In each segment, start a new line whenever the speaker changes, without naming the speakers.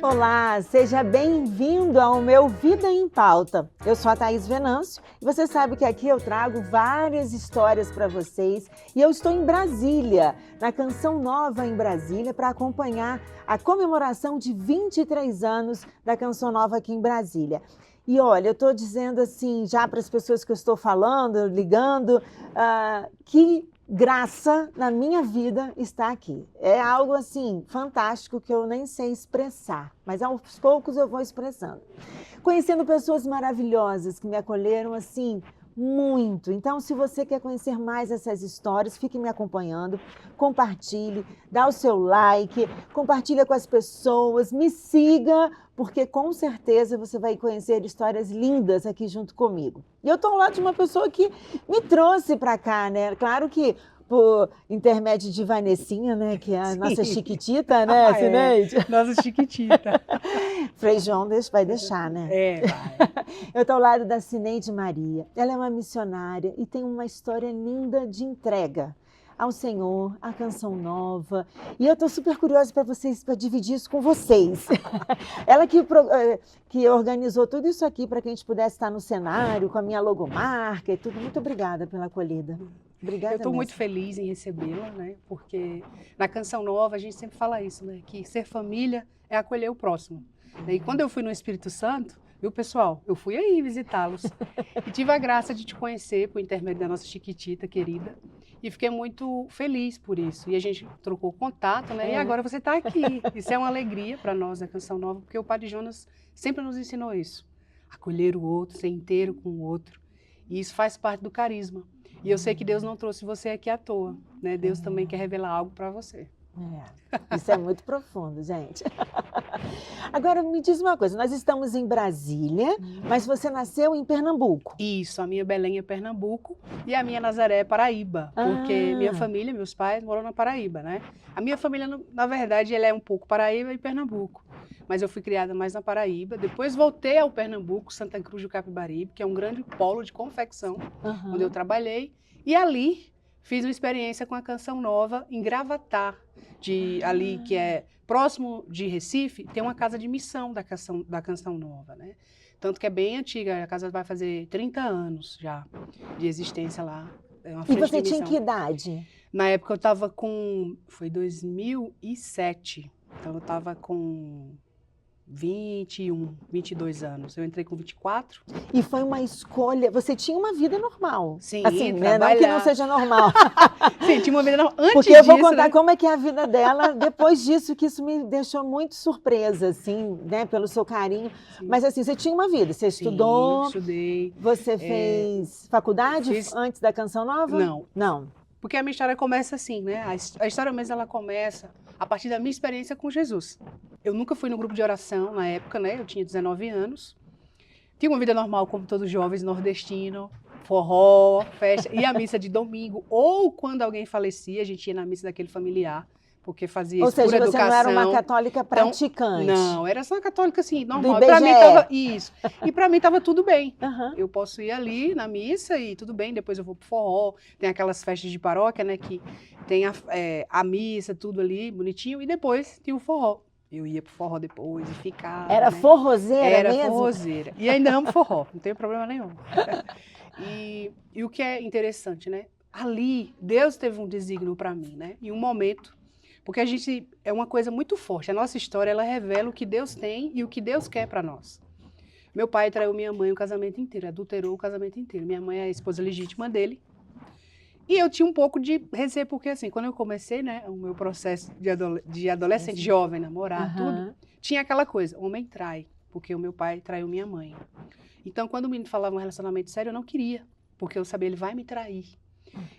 Olá, seja bem-vindo ao meu Vida em Pauta. Eu sou a Thaís Venâncio e você sabe que aqui eu trago várias histórias para vocês e eu estou em Brasília, na Canção Nova em Brasília, para acompanhar a comemoração de 23 anos da Canção Nova aqui em Brasília. E olha, eu estou dizendo assim, já para as pessoas que eu estou falando, ligando, que graça na minha vida está aqui. É algo assim fantástico que eu nem sei expressar, mas aos poucos eu vou expressando. Conhecendo pessoas maravilhosas que me acolheram assim muito. Então, se você quer conhecer mais essas histórias, fique me acompanhando, compartilhe, dá o seu like, compartilha com as pessoas, me siga, porque com certeza você vai conhecer histórias lindas aqui junto comigo. E eu estou ao lado de uma pessoa que me trouxe para cá, né? Claro que por intermédio de Vanessinha, né? Que é a nossa chiquitita, né, Cineide?
Nossa chiquitita.
Frei João vai deixar, né?
Vai.
Eu estou ao lado da Cineide Maria. Ela é uma missionária e tem uma história linda de entrega ao Senhor, à Canção Nova. E eu estou super curiosa para dividir isso com vocês. Ela que organizou tudo isso aqui para que a gente pudesse estar no cenário, com a minha logomarca e tudo. Muito obrigada pela acolhida. Obrigada.
Eu estou muito feliz em recebê-la, né? Porque na Canção Nova a gente sempre fala isso, né? Que ser família é acolher o próximo. E quando eu fui no Espírito Santo, viu, pessoal? Eu fui aí visitá-los e tive a graça de te conhecer por intermédio da nossa chiquitita querida. E fiquei muito feliz por isso. E a gente trocou contato, né? E agora você está aqui. Isso é uma alegria para nós da Canção Nova, porque o Padre Jonas sempre nos ensinou isso. Acolher o outro, ser inteiro com o outro. E isso faz parte do carisma. E eu sei que Deus não trouxe você aqui à toa, né? Deus também quer revelar algo para você.
Isso é muito profundo, gente. Agora, me diz uma coisa, nós estamos em Brasília, mas você nasceu em Pernambuco.
Isso, a minha Belém é Pernambuco e a minha Nazaré é Paraíba, porque minha família, meus pais moram na Paraíba, né? A minha família, na verdade, ela é um pouco Paraíba e Pernambuco, mas eu fui criada mais na Paraíba, depois voltei ao Pernambuco, Santa Cruz do Capibaribe, que é um grande polo de confecção, onde eu trabalhei, e ali fiz uma experiência com a Canção Nova em Gravatá, ali que é próximo de Recife, tem uma casa de missão da Canção Nova, né? Tanto que é bem antiga, a casa vai fazer 30 anos já de existência lá. É uma
e você tinha que idade?
Na época eu estava foi 2007, então eu estava com 22 anos. Eu entrei com 24.
E foi uma escolha, você tinha uma vida normal.
Sim,
assim, né? Não que não seja normal.
Sim, tinha uma vida normal. Antes
porque eu vou
disso,
contar, né, como é que é a vida dela depois disso, que isso me deixou muito surpresa, assim, né, pelo seu carinho. Sim. Mas assim, você tinha uma vida, você estudou?
Sim, estudei.
Você fez faculdade antes da Canção Nova?
Não.
Não.
Porque a minha história começa assim, né? A história mesmo, ela começa a partir da minha experiência com Jesus. Eu nunca fui no grupo de oração na época, né? Eu tinha 19 anos. Tinha uma vida normal, como todos os jovens nordestinos. Forró, festa, ia à missa de domingo. Ou quando alguém falecia, a gente ia na missa daquele familiar, porque fazia isso por educação.
Ou seja, você não era uma católica praticante.
Então, não, era só uma católica assim, normal. Para mim tava isso. E para mim estava tudo bem. Eu posso ir ali na missa e tudo bem, depois eu vou pro forró. Tem aquelas festas de paróquia, né, que tem a missa, tudo ali, bonitinho, e depois tinha o forró. Eu ia pro forró depois e ficava.
Era, né, forrozeira mesmo?
Era forrozeira. E ainda amo forró, não tem problema nenhum. E o que é interessante, né? Ali, Deus teve um desígnio para mim, né? Em um momento, porque a gente é uma coisa muito forte. A nossa história, ela revela o que Deus tem e o que Deus quer para nós. Meu pai traiu minha mãe o casamento inteiro, adulterou o casamento inteiro. Minha mãe é a esposa legítima dele. E eu tinha um pouco de receio, porque assim, quando eu comecei, né, o meu processo de adolescente, jovem, namorar, tudo, tinha aquela coisa, homem trai, porque o meu pai traiu minha mãe. Então, quando o menino falava um relacionamento sério, eu não queria, porque eu sabia, ele vai me trair.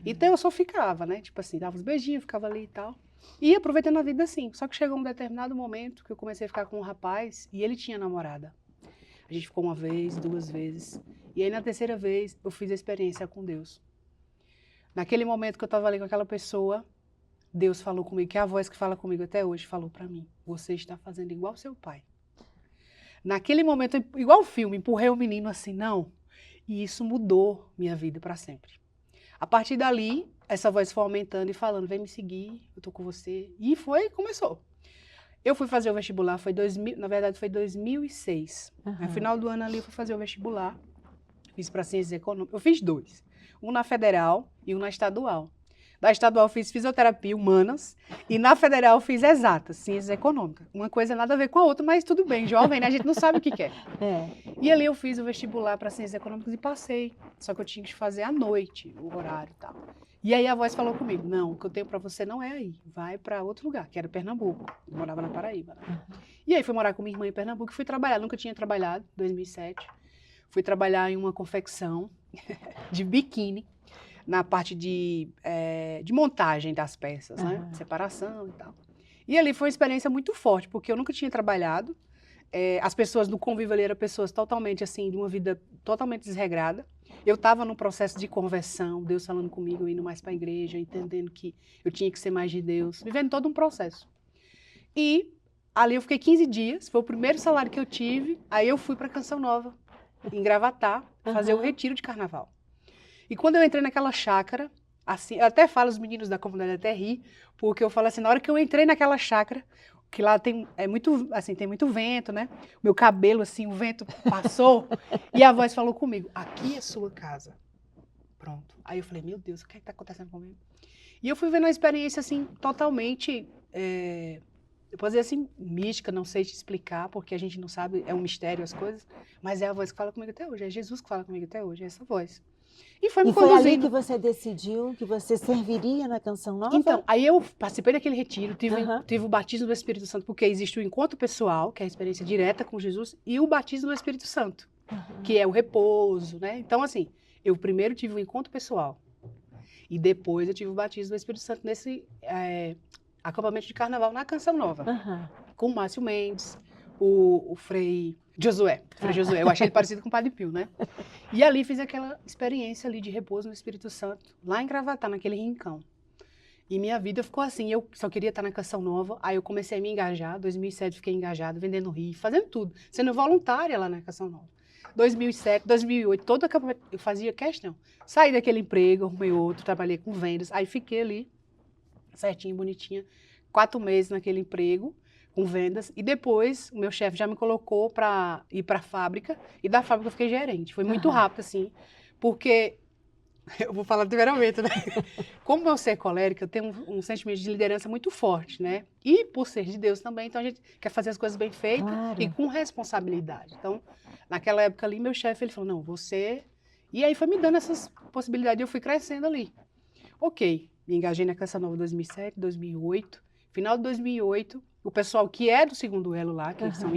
Então, eu só ficava, né, tipo assim, dava uns beijinhos, ficava ali e tal. E aproveitando a vida assim. Só que chegou um determinado momento que eu comecei a ficar com um rapaz e ele tinha namorada. A gente ficou uma vez, 2 vezes. E aí, na 3ª vez, eu fiz a experiência com Deus. Naquele momento que eu estava ali com aquela pessoa, Deus falou comigo, que é a voz que fala comigo até hoje, falou para mim, você está fazendo igual seu pai. Naquele momento, igual o filme, empurrei o menino assim, não. E isso mudou minha vida para sempre. A partir dali, essa voz foi aumentando e falando, vem me seguir, eu tô com você. E começou. Eu fui fazer o vestibular, na verdade foi 2006. No final do ano ali eu fui fazer o vestibular. Fiz para Ciências Econômicas. Eu fiz 2. Um na Federal e um na Estadual. Da Estadual eu fiz Fisioterapia Humanas e na Federal eu fiz Exatas, Ciências Econômicas. Uma coisa nada a ver com a outra, mas tudo bem, jovem, né? A gente não sabe o que quer. E ali eu fiz o vestibular para Ciências Econômicas e passei. Só que eu tinha que fazer à noite, o horário e tal. E aí a voz falou comigo, não, o que eu tenho para você não é aí, vai para outro lugar, que era Pernambuco. Eu morava na Paraíba. Né? E aí fui morar com minha irmã em Pernambuco e fui trabalhar, nunca tinha trabalhado, em 2007. Fui trabalhar em uma confecção de biquíni, na parte de montagem das peças, né? Separação e tal. E ali foi uma experiência muito forte, porque eu nunca tinha trabalhado. As pessoas do convívio ali eram pessoas totalmente assim, de uma vida totalmente desregrada. Eu estava num processo de conversão, Deus falando comigo, indo mais para a igreja, entendendo que eu tinha que ser mais de Deus, vivendo todo um processo. E ali eu fiquei 15 dias, foi o primeiro salário que eu tive, aí eu fui para Canção Nova, em Gravatá, fazer o retiro de carnaval. E quando eu entrei naquela chácara, assim, eu até falo, os meninos da comunidade até ri, porque eu falo assim, na hora que eu entrei naquela chácara, que lá tem muito vento, né? O meu cabelo, assim, o vento passou, e a voz falou comigo, aqui é sua casa. Pronto. Aí eu falei, meu Deus, o que é que tá acontecendo comigo? E eu fui vendo uma experiência, assim, totalmente, eu posso dizer assim, mística, não sei te explicar, porque a gente não sabe, é um mistério as coisas, mas é a voz que fala comigo até hoje, é Jesus que fala comigo até hoje, é essa voz. E foi
ali que você decidiu que você serviria na Canção Nova?
Então, aí eu participei daquele retiro, tive o batismo do Espírito Santo, porque existe o encontro pessoal, que é a experiência direta com Jesus, e o batismo do Espírito Santo, que é o repouso, né? Então, assim, eu primeiro tive o encontro pessoal, e depois eu tive o batismo do Espírito Santo nesse acampamento de carnaval na Canção Nova, com o Márcio Mendes, o Frei Josué. Eu achei ele parecido com o Padre Pio, né? E ali fiz aquela experiência ali de repouso no Espírito Santo, lá em Gravatá, naquele rincão. E minha vida ficou assim, eu só queria estar na Canção Nova, aí eu comecei a me engajar, 2007 fiquei engajada, vendendo rifa, fazendo tudo, sendo voluntária lá na Canção Nova. 2007, 2008, todo acampamento, eu fazia questão. Saí daquele emprego, arrumei outro, trabalhei com vendas, aí fiquei ali, certinho, bonitinha, 4 meses naquele emprego, com vendas, e depois o meu chefe já me colocou para ir para a fábrica, e da fábrica eu fiquei gerente. Foi muito rápido, assim, porque, eu vou falar primeiramente, né? Como eu ser colérica, eu tenho um sentimento de liderança muito forte, né? E por ser de Deus também, então a gente quer fazer as coisas bem feitas e com responsabilidade. Então, naquela época ali, meu chefe, ele falou, não, você... E aí foi me dando essas possibilidades, eu fui crescendo ali. Ok, me engajei na Canção Nova 2007, 2008, final de 2008, o pessoal que é do segundo elo lá, que são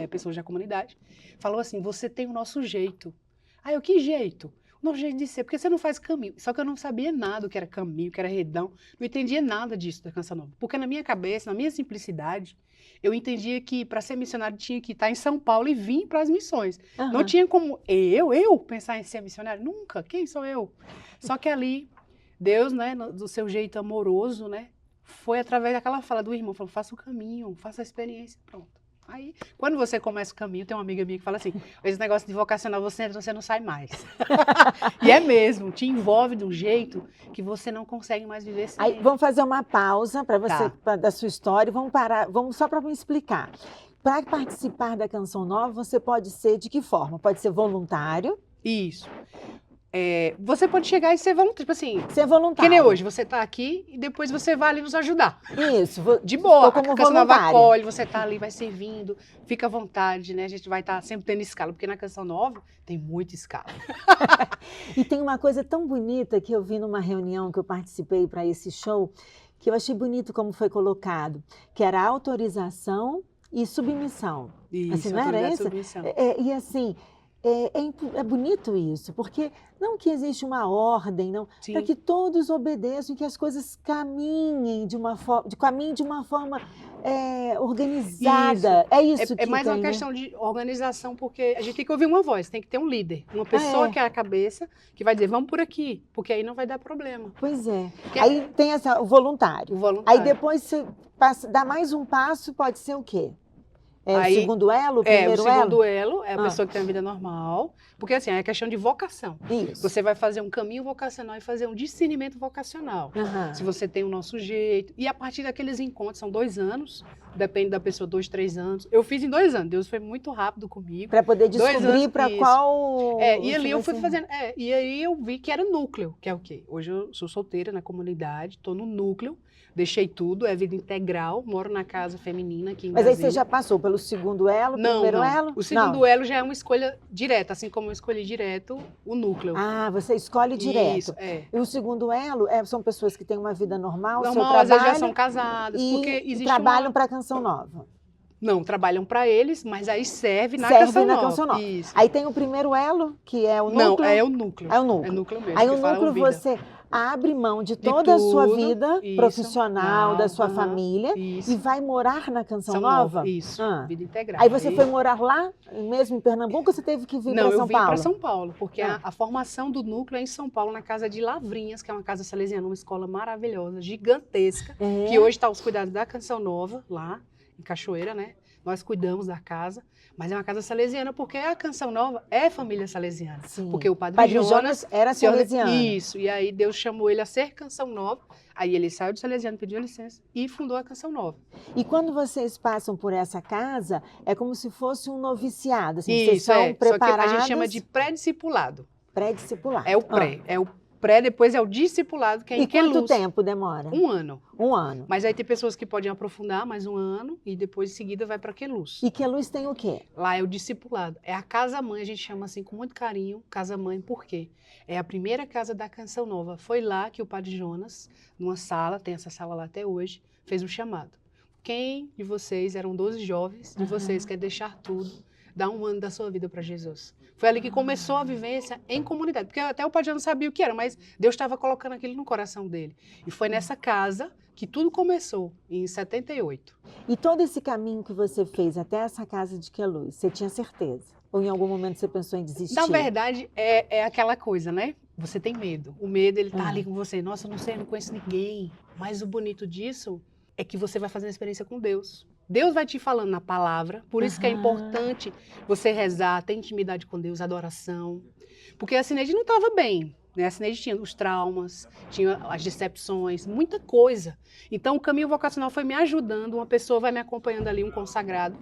pessoas da comunidade, falou assim, você tem o nosso jeito. Aí eu, que jeito? O nosso jeito de ser, porque você não faz caminho. Só que eu não sabia nada do que era caminho, que era redão, não entendia nada disso da Canção Nova. Porque na minha cabeça, na minha simplicidade, eu entendia que para ser missionário tinha que estar em São Paulo e vir para as missões. Não tinha como eu pensar em ser missionário, nunca, quem sou eu? Só que ali, Deus, né, do seu jeito amoroso, né, foi através daquela fala do irmão, falou, faça o caminho, faça a experiência, pronto. Aí, quando você começa o caminho, tem uma amiga minha que fala assim, esse negócio de vocacional, você não sai mais. E é mesmo, te envolve de um jeito que você não consegue mais viver sem.
Aí, vamos fazer uma pausa para você, da sua história, vamos parar, só para me explicar. Para participar da Canção Nova, você pode ser de que forma? Pode ser voluntário?
Isso. Você pode chegar e ser voluntário, tipo assim...
Ser voluntário.
Que nem hoje, você tá aqui e depois você vai ali nos ajudar.
Isso.
De boa,
como
a Canção Nova acolhe, você tá ali, vai servindo, fica à vontade, né? A gente vai estar sempre tendo escala, porque na Canção Nova tem muita escala.
E tem uma coisa tão bonita que eu vi numa reunião que eu participei para esse show, que eu achei bonito como foi colocado, que era autorização e submissão.
Isso,
assim, não era isso?
Submissão.
E assim... É bonito isso, porque não que existe uma ordem, não, para que todos obedeçam e que as coisas caminhem de uma forma organizada.
Isso.
É isso que
é mais uma questão de organização, porque a gente tem que ouvir uma voz, tem que ter um líder, uma pessoa que é a cabeça, que vai dizer, vamos por aqui, porque aí não vai dar problema.
Pois é. Aí tem o voluntário.
O voluntário.
Aí depois você dá mais um passo, pode ser o quê? É
Aí,
o segundo elo, o
o
primeiro
segundo elo é a
Ah.
pessoa que tem a vida normal, porque assim, é questão de vocação.
Isso.
Você vai fazer um caminho vocacional e fazer um discernimento vocacional.
Aham.
Se você tem o nosso jeito. E a partir daqueles encontros, são 2 anos, depende da pessoa, 2, 3 anos. Eu fiz em 2 anos, Deus foi muito rápido comigo.
Para poder
2
descobrir
anos,
para
isso.
qual...
E ali eu
você
fui
vai ser.
fazendo. E aí eu vi que era núcleo, que é o quê? Hoje eu sou solteira na comunidade, estou no núcleo, deixei tudo, é vida integral, moro na casa feminina aqui em
Mas aí
Brasília.
você já passou pelo segundo elo,
Não,
primeiro
não.
elo?
O segundo elo já é uma escolha direta, assim como eu escolhi direto o núcleo.
Ah, você escolhe direto.
Isso, é.
E o segundo elo são pessoas que têm uma vida normal, seu
Normal, às vezes já
trabalho,
são casadas, porque
e
existe
trabalham para a Canção Nova.
Não, trabalham para eles, mas aí serve na
Serve
Canção
na
Nova.
Canção Nova.
Isso.
Aí tem o primeiro elo, que é o
Não,
núcleo.
é o núcleo.
É o núcleo.
É núcleo mesmo.
Aí
que
o
fala
núcleo
vida.
você abre mão de toda a sua
tudo,
vida
isso,
profissional, da sua
aham,
família,
isso.
e vai morar na Canção
Canção
Nova?
Isso,
Ah.
vida integral.
Aí você foi morar lá, mesmo em Pernambuco, ou você teve que vir
Não,
para
eu
São
vim
Paulo?
para São Paulo, porque
Ah.
a formação do núcleo é em São Paulo, na casa de Lavrinhas, que é uma casa salesiana, uma escola maravilhosa, gigantesca,
É.
que hoje está aos cuidados da Canção Nova, lá em Cachoeira, né? Nós cuidamos da casa, mas é uma casa salesiana, porque a Canção Nova é família salesiana.
Sim.
Porque o Padre Jonas
era
se orden-
salesiano.
Isso, e aí Deus chamou ele a ser Canção Nova, aí ele saiu do salesiano, pediu licença e fundou a Canção Nova.
E quando vocês passam por essa casa, é como se fosse um noviciado. Assim, vocês
Isso,
são
só que a
preparados.
gente chama de pré-discipulado.
Pré-discipulado.
É o pré, é o pré, depois é o discipulado, que é em
E quanto
Queluz.
tempo demora?
1 ano.
1 ano.
Mas aí tem pessoas que podem aprofundar mais 1 ano e depois em seguida vai para Queluz.
E Queluz tem o quê?
Lá é o discipulado. É a casa-mãe, a gente chama assim com muito carinho, casa-mãe, por quê? É a primeira casa da Canção Nova. Foi lá que o Padre Jonas, numa sala, tem essa sala lá até hoje, fez um chamado. Quem de vocês, eram 12 jovens, de vocês quer deixar tudo, dar 1 ano da sua vida para Jesus? Foi ali que começou a vivência em comunidade, porque até o Padre Jonas sabia o que era, mas Deus estava colocando aquilo no coração dele. E foi nessa casa que tudo começou, em 78.
E todo esse caminho que você fez até essa casa de Queluz, você tinha certeza? Ou em algum momento você pensou em desistir?
Na verdade, é aquela coisa, né? Você tem medo. O medo, ele tá ali com você. Nossa, eu não sei, eu não conheço ninguém. Mas o bonito disso é que você vai fazer uma experiência com Deus. Deus vai te falando na palavra, por isso que é importante você rezar, ter intimidade com Deus, adoração. Porque a Cineide não estava bem, né? A Cineide tinha os traumas, tinha as decepções, muita coisa. Então o caminho vocacional foi me ajudando, uma pessoa vai me acompanhando ali, um consagrado,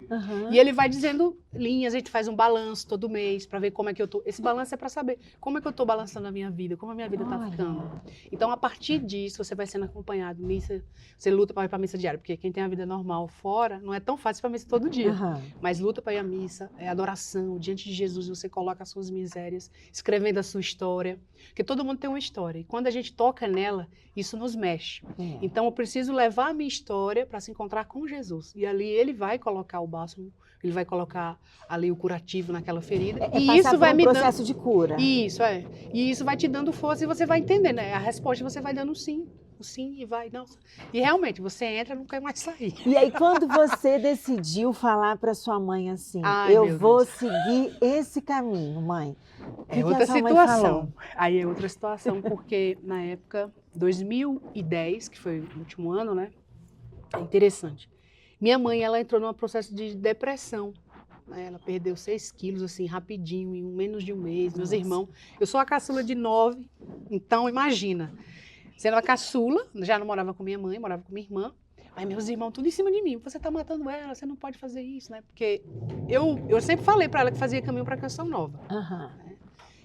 e ele vai dizendo linhas, a gente faz um balanço todo mês para ver como é que eu tô. Esse balanço é para saber como é que eu tô balançando a minha vida, como a minha vida tá ficando. Então a partir disso você vai sendo acompanhado, missa, você luta para ir para missa diária, porque quem tem a vida normal fora, não é tão fácil para missa todo dia. Mas luta para ir à missa, é adoração, diante de Jesus você coloca as suas misérias, escrevendo a sua história, porque todo mundo tem uma história, e quando a gente toca nela, isso nos mexe. Então eu preciso levar a minha história para se encontrar com Jesus, e ali ele vai colocar o bálsamo, ele vai colocar ali o curativo naquela ferida, e isso vai me dando...
processo de cura.
Isso, e isso vai te dando força, e você vai entendendo, né? A resposta você vai dando sim. O sim e vai, não. E realmente, você entra e não quer mais sair.
E aí, quando você decidiu falar para sua mãe assim,
Ai,
eu
meu
vou
Deus.
seguir esse caminho, mãe. O que
É
que
outra
a sua mãe
situação.
falou?
Aí é outra situação, porque na época, 2010, que foi o último ano, né? É interessante. Minha mãe, ela entrou num processo de depressão. Né? Ela perdeu 6 quilos, assim, rapidinho, em menos de um mês. Meus irmãos... Eu sou a caçula de 9, então imagina. Sendo a caçula, já não morava com minha mãe, morava com minha irmã. Aí meus irmãos tudo em cima de mim. Você tá matando ela, você não pode fazer isso, né? Porque eu sempre falei para ela que fazia caminho para a Canção Nova.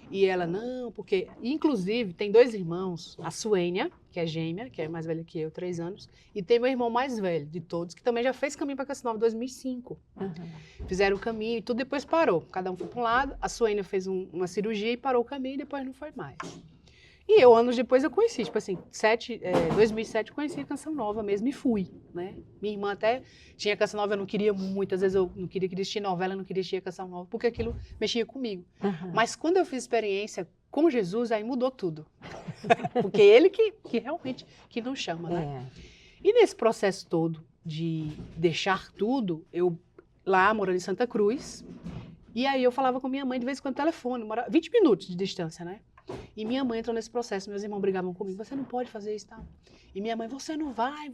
E ela, não, porque... Inclusive, tem 2 irmãos, a Suênia, que é gêmea, que é mais velha que eu, 3 anos, e tem meu irmão mais velho de todos, que também já fez caminho para a Canção Nova em 2005. Fizeram o caminho e tudo, depois parou. Cada um foi para um lado, a Suênia fez uma cirurgia e parou o caminho, e depois não foi mais. E eu, anos depois, eu conheci, tipo assim, 2007 eu conheci a Canção Nova mesmo e fui, né? Minha irmã até tinha Canção Nova, eu não queria muito, às vezes eu não queria assistir novela, eu não queria assistir a Canção Nova, porque aquilo mexia comigo. Mas quando eu fiz experiência com Jesus, aí mudou tudo. Porque ele que realmente que nos chama, né? E nesse processo todo de deixar tudo, eu lá morando em Santa Cruz, e aí eu falava com minha mãe de vez em quando no telefone, 20 minutos de distância, né? E minha mãe entrou nesse processo, meus irmãos brigavam comigo, você não pode fazer isso, tal. E minha mãe, você não vai.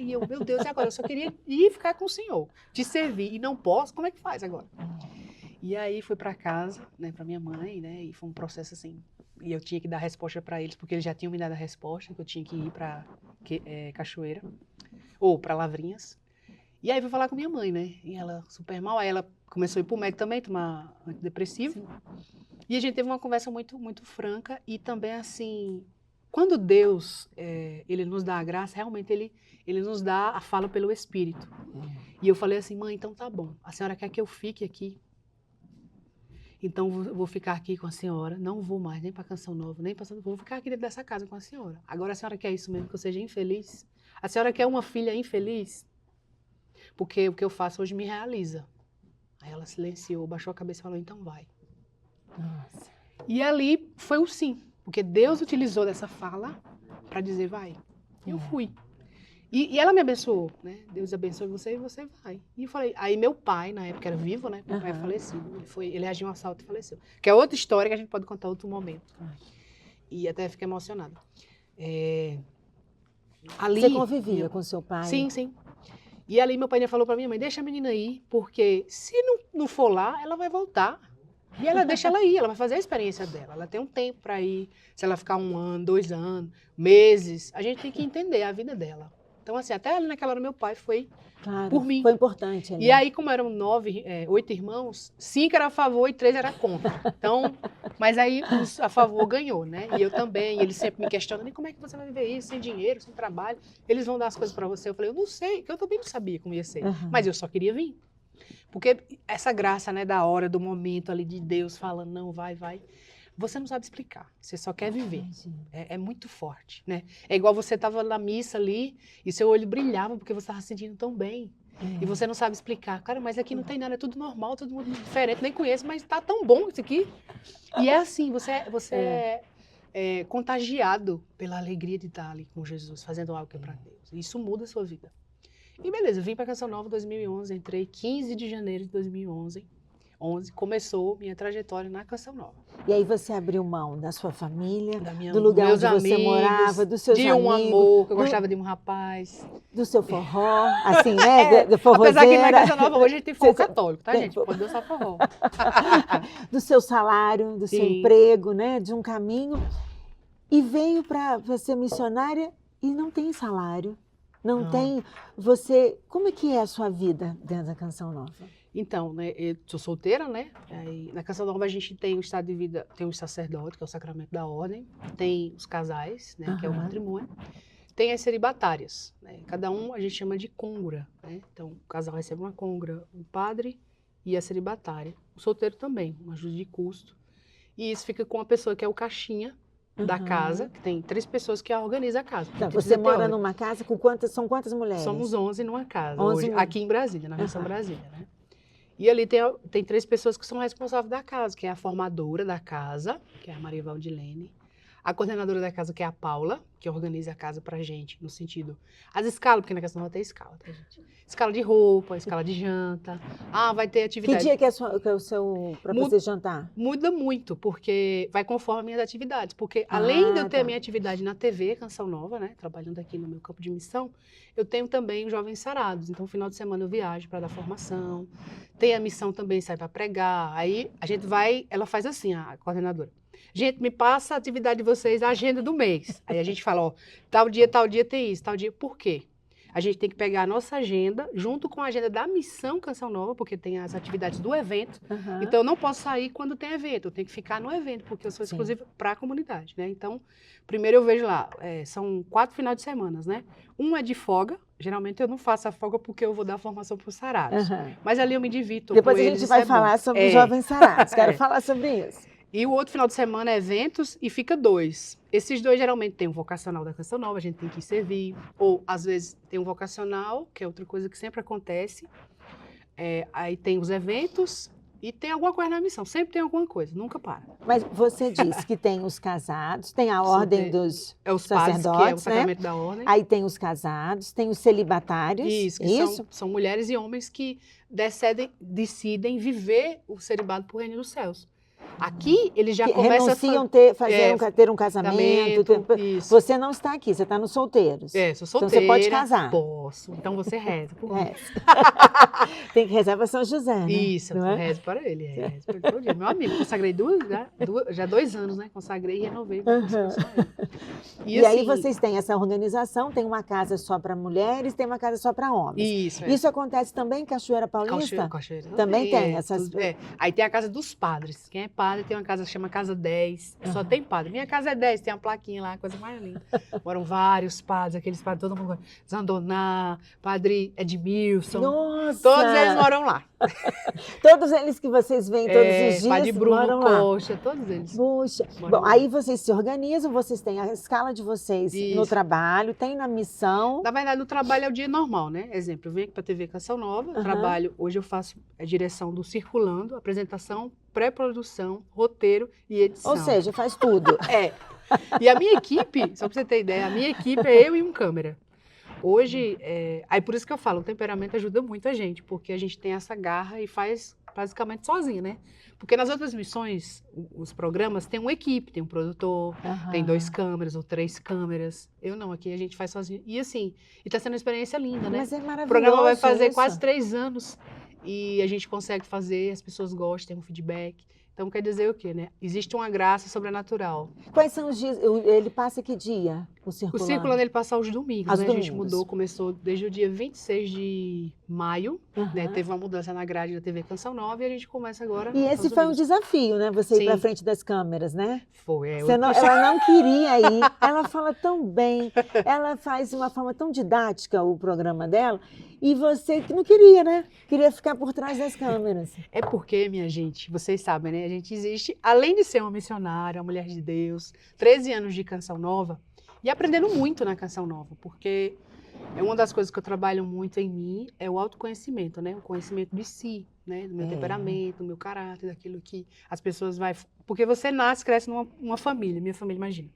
E eu, meu Deus, e agora? Eu só queria ir ficar com o senhor, te servir, e não posso, como é que faz agora? E aí fui para casa, né, para minha mãe, né, e foi um processo assim, e eu tinha que dar resposta para eles, porque eles já tinham me dado a resposta, que eu tinha que ir para Cachoeira, ou para Lavrinhas. E aí fui falar com minha mãe, né, e ela super mal, aí ela começou a ir pro médico também, tomar antidepressivo. Sim. E a gente teve uma conversa muito, muito franca, e também assim, quando Deus, ele nos dá a graça, realmente ele nos dá a fala pelo Espírito. E eu falei assim, mãe, então tá bom, a senhora quer que eu fique aqui? Então, vou ficar aqui com a senhora, não vou mais nem para Canção Nova, nem para vou ficar aqui dentro dessa casa com a senhora. Agora, a senhora quer isso mesmo, que eu seja infeliz? A senhora quer uma filha infeliz? Porque o que eu faço hoje me realiza. Aí ela silenciou, baixou a cabeça e falou, então vai. Nossa. E ali foi o sim, porque Deus utilizou dessa fala para dizer, vai. E eu fui. E ela me abençoou, né? Deus abençoe você e você vai. E eu falei, aí meu pai, na época era vivo, né? Meu pai falecido. Ele reagiu a um assalto e faleceu. Que é outra história que a gente pode contar outro momento. E até fiquei emocionada. Ali,
você convivia com seu pai?
Sim, sim. E ali meu pai falou pra minha mãe, deixa a menina ir, porque se não for lá, ela vai voltar. E ela deixa ela ir, ela vai fazer a experiência dela. Ela tem um tempo para ir. Se ela ficar 1 ano, 2 anos, meses, a gente tem que entender a vida dela. Então, assim, até ali naquela hora meu pai foi por mim.
Foi importante. Ali.
E aí, como eram 8 irmãos, 5 era a favor e 3 era contra. Então, mas aí a favor ganhou, né? E eu também, eles sempre me questionam, como é que você vai viver isso, sem dinheiro, sem trabalho? Eles vão dar as coisas para você. Eu falei, eu não sei, que eu também não sabia como ia ser. Mas eu só queria vir. Porque essa graça, né, da hora, do momento ali de Deus falando, não, vai. Você não sabe explicar, você só quer viver. É muito forte, né? É igual você estava na missa ali e seu olho brilhava porque você estava se sentindo tão bem. E você não sabe explicar. Cara, mas aqui não tem nada, é tudo normal, todo mundo diferente, nem conheço, mas tá tão bom isso aqui. E é assim, você é contagiado pela alegria de estar ali com Jesus, fazendo algo que é para Deus. Isso muda a sua vida. E beleza, eu vim para Canção Nova em 2011, entrei 15 de janeiro de 2011. Começou minha trajetória na Canção Nova.
E aí você abriu mão da sua família,
do lugar onde você morava,
dos seus amigos.
De um amor, que eu gostava de um rapaz.
Do seu forró, assim, né? De forrozeira.
Apesar que na Canção Nova hoje a gente tem forró católico, tá, gente? Pode dançar forró.
Do seu salário, do seu emprego, né? De um caminho. E veio para ser missionária e não tem salário. Não tem... Como é que é a sua vida dentro da Canção Nova?
Então, né, eu sou solteira, né? Aí, na Canção Nova a gente tem o estado de vida, tem o sacerdote, que é o sacramento da ordem, tem os casais, né, que é o matrimônio, tem as celibatárias, né? Cada um a gente chama de côngora, né? Então, o casal recebe uma côngora, o padre e a celibatária. O solteiro também, uma ajuda de custo. E isso fica com a pessoa que é o caixinha da casa, que tem 3 pessoas que organizam a casa.
Então, você mora numa casa com são quantas mulheres?
Somos 11 numa casa, hoje, aqui em Brasília, na Missão Brasília, né? E ali tem 3 pessoas que são responsáveis da casa, que é a formadora da casa, que é a Maria Valdilene, a coordenadora da casa, que é a Paula, que organiza a casa pra gente, no sentido... As escalas, porque na Canção Nova tem escala, tá, gente? Escala de roupa, escala de janta. Vai ter atividade...
Que dia que é o seu... para você jantar?
Muda muito, porque vai conforme as minhas atividades. Porque além de eu ter a minha atividade na TV, Canção Nova, né? Trabalhando aqui no meu campo de missão, eu tenho também os Jovens Sarados. Então, no final de semana eu viajo para dar formação. Tem a missão também, sai para pregar. Aí a gente vai... Ela faz assim, a coordenadora. Gente, me passa a atividade de vocês, a agenda do mês. Aí a gente fala, tal dia tem isso, tal dia. Por quê? A gente tem que pegar a nossa agenda, junto com a agenda da Missão Canção Nova, porque tem as atividades do evento. Então, eu não posso sair quando tem evento, eu tenho que ficar no evento, porque eu sou exclusiva para a comunidade, né? Então, primeiro eu vejo lá, são 4 finais de semana, né? Um é de folga, geralmente eu não faço a folga porque eu vou dar formação para os sarados. Mas ali eu me divirto.
Depois a gente vai falar sobre os Jovens Sarados, quero falar sobre isso.
E o outro final de semana é eventos e fica 2. Esses 2 geralmente tem um vocacional da Canção Nova, a gente tem que servir. Ou, às vezes, tem um vocacional, que é outra coisa que sempre acontece. Aí tem os eventos e tem alguma coisa na missão. Sempre tem alguma coisa, nunca para.
Mas você disse que tem os casados, tem a ordem dos
os
sacerdotes,
padres, que é o sacramento da ordem.
Aí tem os casados, tem os celibatários.
Isso? São mulheres e homens que decidem viver o celibato por reino dos céus. Aqui, eles já
Que
começam
renunciam ter um casamento.
isso.
Você não está aqui, você está nos solteiros.
Sou solteira.
Então você pode casar.
Posso. Então você reza por mim.
Tem que rezar para São José, né?
Isso, eu rezo para ele. Rezo para ele todo dia. Meu amigo, consagrei já 2 anos, né? Consagrei e renovei.
E aí vocês têm essa organização, tem uma casa só para mulheres, tem uma casa só para homens. Isso acontece também em Cachoeira Paulista?
Cachoeira
também tem essas...
Aí tem a casa dos padres. Quem é padre tem uma casa que chama Casa 10. Só tem padre. Minha casa é 10, tem uma plaquinha lá, coisa mais linda. Moram vários padres, aqueles padres, todo mundo... Zandoná, padre Edmilson.
Nossa!
Todos eles moram lá.
Todos eles que vocês veem todos os dias
padre Bruno
moram
Coxa, todos eles.
Puxa. Bom, aí vocês se organizam, vocês têm a escala de vocês no trabalho, tem na missão.
Na verdade, no trabalho é o dia normal, né? Exemplo, eu venho aqui para a TV Canção Nova, trabalho, hoje eu faço a direção do Circulando, apresentação, pré-produção, roteiro e edição.
Ou seja, faz tudo.
E a minha equipe, só para você ter ideia, a minha equipe é eu e um câmera. Hoje, aí por isso que eu falo, o temperamento ajuda muito a gente, porque a gente tem essa garra e faz basicamente sozinha, né? Porque nas outras missões, os programas, tem uma equipe, tem um produtor, tem 2 câmeras ou 3 câmeras. Eu não, aqui a gente faz sozinho. E assim, e tá sendo uma experiência linda, né?
Mas é maravilhoso.
O programa vai fazer quase 3 anos e a gente consegue fazer, as pessoas gostam, tem um feedback. Então quer dizer o quê, né? Existe uma graça sobrenatural.
Quais são os dias? Ele passa que dia? O Circulando?
O Circulando ele passa aos domingos, né? A gente mudou, começou desde o dia 26 de maio, né? Teve uma mudança na grade da TV Canção Nova e a gente começa agora.
E esse foi um desafio, né? Você ir para frente das câmeras, né?
Foi.
Ela não queria ir, ela fala tão bem, ela faz de uma forma tão didática o programa dela. E você que não queria, né? Queria ficar por trás das câmeras.
É porque, minha gente, vocês sabem, né? A gente existe, além de ser uma missionária, uma mulher de Deus, 13 anos de Canção Nova, e aprendendo muito na Canção Nova, porque é uma das coisas que eu trabalho muito em mim, é o autoconhecimento, né? O conhecimento de si, né? Do meu temperamento, do meu caráter, daquilo que as pessoas vão... Porque você nasce, cresce numa família, minha família, imagina.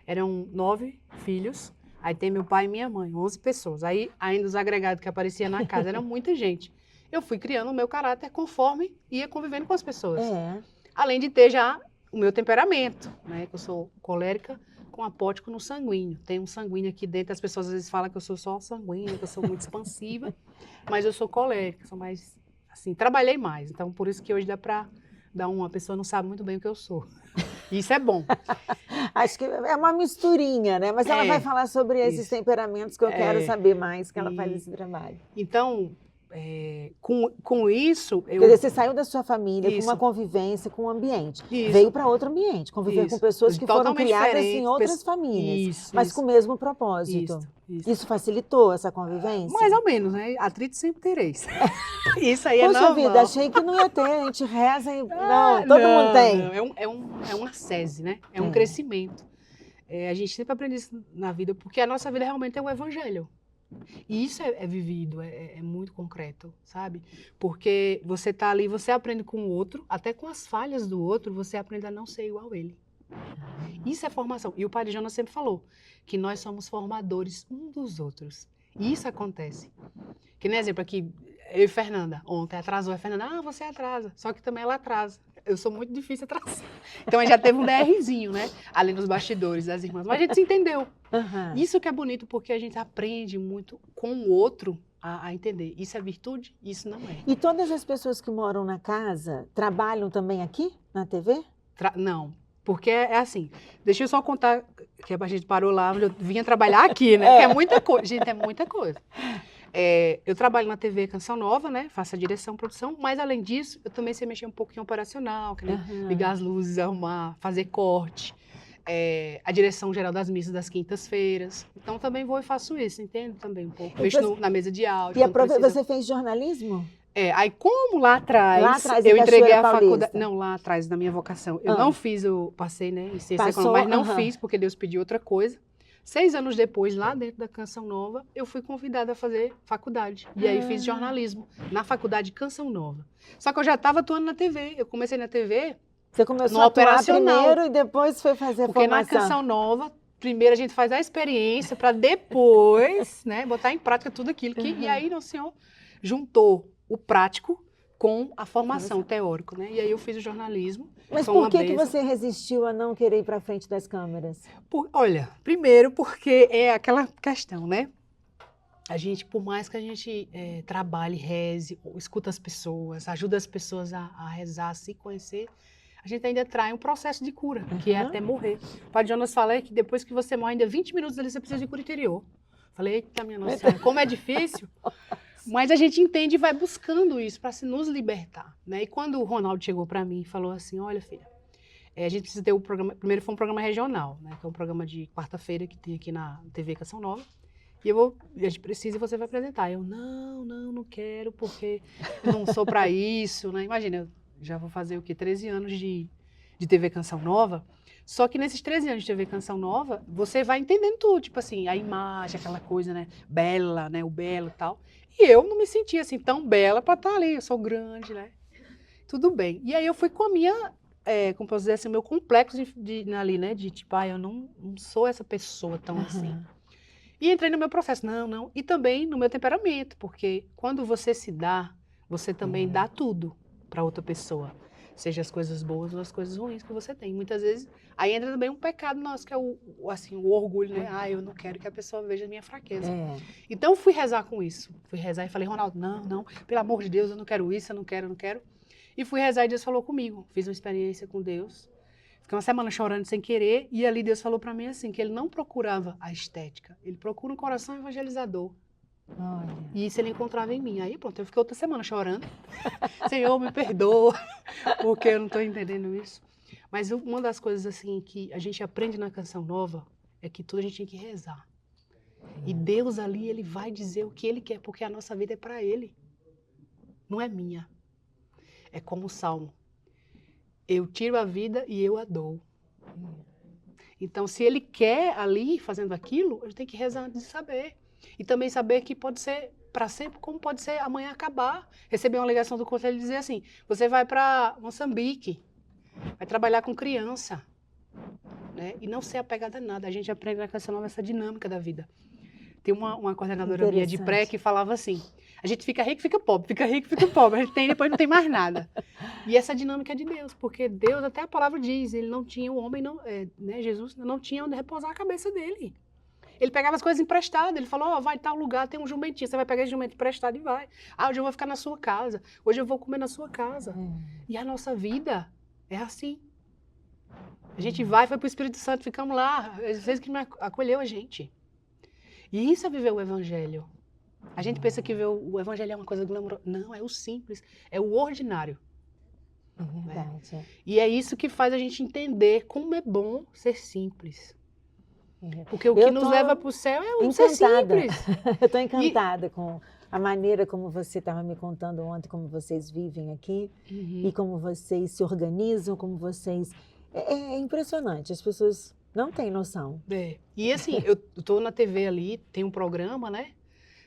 Eram 9 filhos, aí tem meu pai e minha mãe, 11 pessoas. Aí, ainda os agregados que apareciam na casa, era muita gente. Eu fui criando o meu caráter conforme ia convivendo com as pessoas. Além de ter já o meu temperamento, né? Que eu sou colérica com apótico no sanguíneo. Tem um sanguíneo aqui dentro, as pessoas às vezes falam que eu sou só sanguínea, que eu sou muito expansiva, mas eu sou colérica, sou mais, assim, trabalhei mais. Então, por isso que hoje dá pra dar uma pessoa não sabe muito bem o que eu sou. Isso é bom.
Acho que é uma misturinha, né? Mas ela vai falar sobre esses temperamentos que eu quero saber mais, que ela faz esse trabalho.
Então, com isso...
Quer dizer, você saiu da sua família com uma convivência, com um ambiente. Veio para outro ambiente, conviver com pessoas que foram criadas em outras famílias, mas com o mesmo propósito. Isso facilitou essa convivência?
Mais ou menos, né? Atrito sempre tereis. Isso aí é normal.
Poxa vida, achei que não ia ter, a gente reza e... Não, todo mundo tem.
Não, é uma sese, né? É um crescimento. A gente sempre aprende isso na vida, porque a nossa vida realmente é o evangelho. E isso é vivido, é muito concreto, sabe? Porque você tá ali, você aprende com o outro, até com as falhas do outro, você aprende a não ser igual a ele. Isso é formação. E o Padre Jonas sempre falou que nós somos formadores um dos outros. E isso acontece. Que nem exemplo aqui, eu e Fernanda, ontem atrasou a Fernanda, você atrasa. Só que também ela atrasa. Eu sou muito difícil atrasar. Então a gente já teve um DRzinho, né? Ali nos bastidores das irmãs. Mas a gente se entendeu. Isso que é bonito, porque a gente aprende muito com o outro a entender. Isso é virtude, isso não é.
E todas as pessoas que moram na casa trabalham também aqui, na TV?
Não. Porque é assim, deixa eu só contar que a gente parou lá, eu vinha trabalhar aqui, né? Que é muita coisa. Gente, é muita coisa. Eu trabalho na TV Canção Nova, né? Faço a direção, produção, mas além disso, eu também sei mexer um pouquinho operacional, ligar as luzes, arrumar, fazer corte, a direção geral das missas das quintas-feiras. Então também vou e faço isso, entende? Também um pouco. Mexo na mesa de áudio.
E você fez jornalismo?
Aí como lá atrás eu entreguei a faculdade. Não, lá atrás, na minha vocação. Eu não fiz, passei, né, em ciência econômica, mas não fiz, porque Deus pediu outra coisa. 6 anos depois, lá dentro da Canção Nova, eu fui convidada a fazer faculdade. E aí fiz jornalismo na faculdade Canção Nova. Só que eu já estava atuando na TV. Eu comecei na TV.
Você começou a atuar primeiro e depois foi fazer a formação.
Porque na Canção Nova, primeiro a gente faz a experiência para depois, né, botar em prática tudo aquilo que... E aí, o senhor juntou o prático com a formação teórica, né? E aí eu fiz o jornalismo.
Mas
foi
por
uma
que
bênção.
você resistiu a não querer ir para frente das câmeras?
Olha, primeiro porque é aquela questão, né? A gente, por mais que a gente trabalhe, reze, escuta as pessoas, ajuda as pessoas a rezar, a se conhecer, a gente ainda trai um processo de cura, que é até morrer. O Padre Jonas fala que depois que você morre, ainda 20 minutos ali, você precisa de cura interior. Falei, eita, minha Nossa Senhora, como é difícil. Mas a gente entende e vai buscando isso para se nos libertar, né? E quando o Ronaldo chegou para mim e falou assim, olha, filha, a gente precisa ter o programa, primeiro foi um programa regional, né? Que é um programa de quarta-feira que tem aqui na TV Canção Nova. E a gente precisa e você vai apresentar. Eu, não quero, porque eu não sou para isso, né? Imagina, eu já vou fazer o quê? 13 anos de TV Canção Nova. Só que nesses 13 anos de TV Canção Nova, você vai entendendo tudo, tipo assim, a imagem, aquela coisa, né? Bela, né? O belo e tal. E eu não me sentia assim tão bela para estar ali, eu sou grande, né? Tudo bem. E aí eu fui com a minha, como posso dizer assim, o meu complexo ali, né? De tipo, eu não sou essa pessoa tão assim. E entrei no meu processo, não. E também no meu temperamento, porque quando você se dá, você também dá tudo para outra pessoa. Seja as coisas boas ou as coisas ruins que você tem. Muitas vezes, aí entra também um pecado nosso, que é o orgulho, né? Eu não quero que a pessoa veja a minha fraqueza. Então, fui rezar com isso. Fui rezar e falei, Ronaldo, não, pelo amor de Deus, eu não quero isso, eu não quero. E fui rezar e Deus falou comigo. Fiz uma experiência com Deus. Fiquei uma semana chorando sem querer, e ali Deus falou para mim assim, que ele não procurava a estética, ele procura um coração evangelizador.
Olha.
E isso ele encontrava em mim. Aí pronto, eu fiquei outra semana chorando. Senhor, me perdoa, porque eu não estou entendendo isso. Mas uma das coisas assim que a gente aprende na Canção Nova é que tudo a gente tem que rezar. E Deus ali, ele vai dizer o que ele quer, porque a nossa vida é para ele. Não é minha. É como o Salmo. Eu tiro a vida e eu a dou. Então, se ele quer ali, fazendo aquilo, a gente tem que rezar antes de saber. E também saber que pode ser para sempre, como pode ser amanhã acabar. Receber uma ligação do conselho e dizer assim, você vai para Moçambique, vai trabalhar com criança, né? E não ser apegada a nada. A gente aprende na Canção Nova essa dinâmica da vida. Tem uma coordenadora minha de pré que falava assim, a gente fica rico, fica pobre, a gente tem, depois não tem mais nada. E essa dinâmica é de Deus, porque Deus, até a palavra diz, ele não tinha, o homem, né, Jesus não tinha onde repousar a cabeça dele. Ele pegava as coisas emprestadas, ele falou, vai tal lugar, tem um jumentinho, você vai pegar esse jumento emprestado e vai. Hoje eu vou ficar na sua casa, hoje eu vou comer na sua casa. E a nossa vida é assim. A gente foi para o Espírito Santo, ficamos lá, às vezes que não acolheu a gente. E isso é viver o Evangelho. A gente pensa que o Evangelho é uma coisa glamourosa. Não, é o simples, é o ordinário.
É verdade.
Né? E é isso que faz a gente entender como é bom ser simples. Porque o que nos leva para o céu é o ser simples.
Eu estou encantada com a maneira como você estava me contando ontem, como vocês vivem aqui e como vocês se organizam, como vocês... É impressionante, as pessoas não têm noção.
E assim, eu estou na TV ali, tem um programa, né?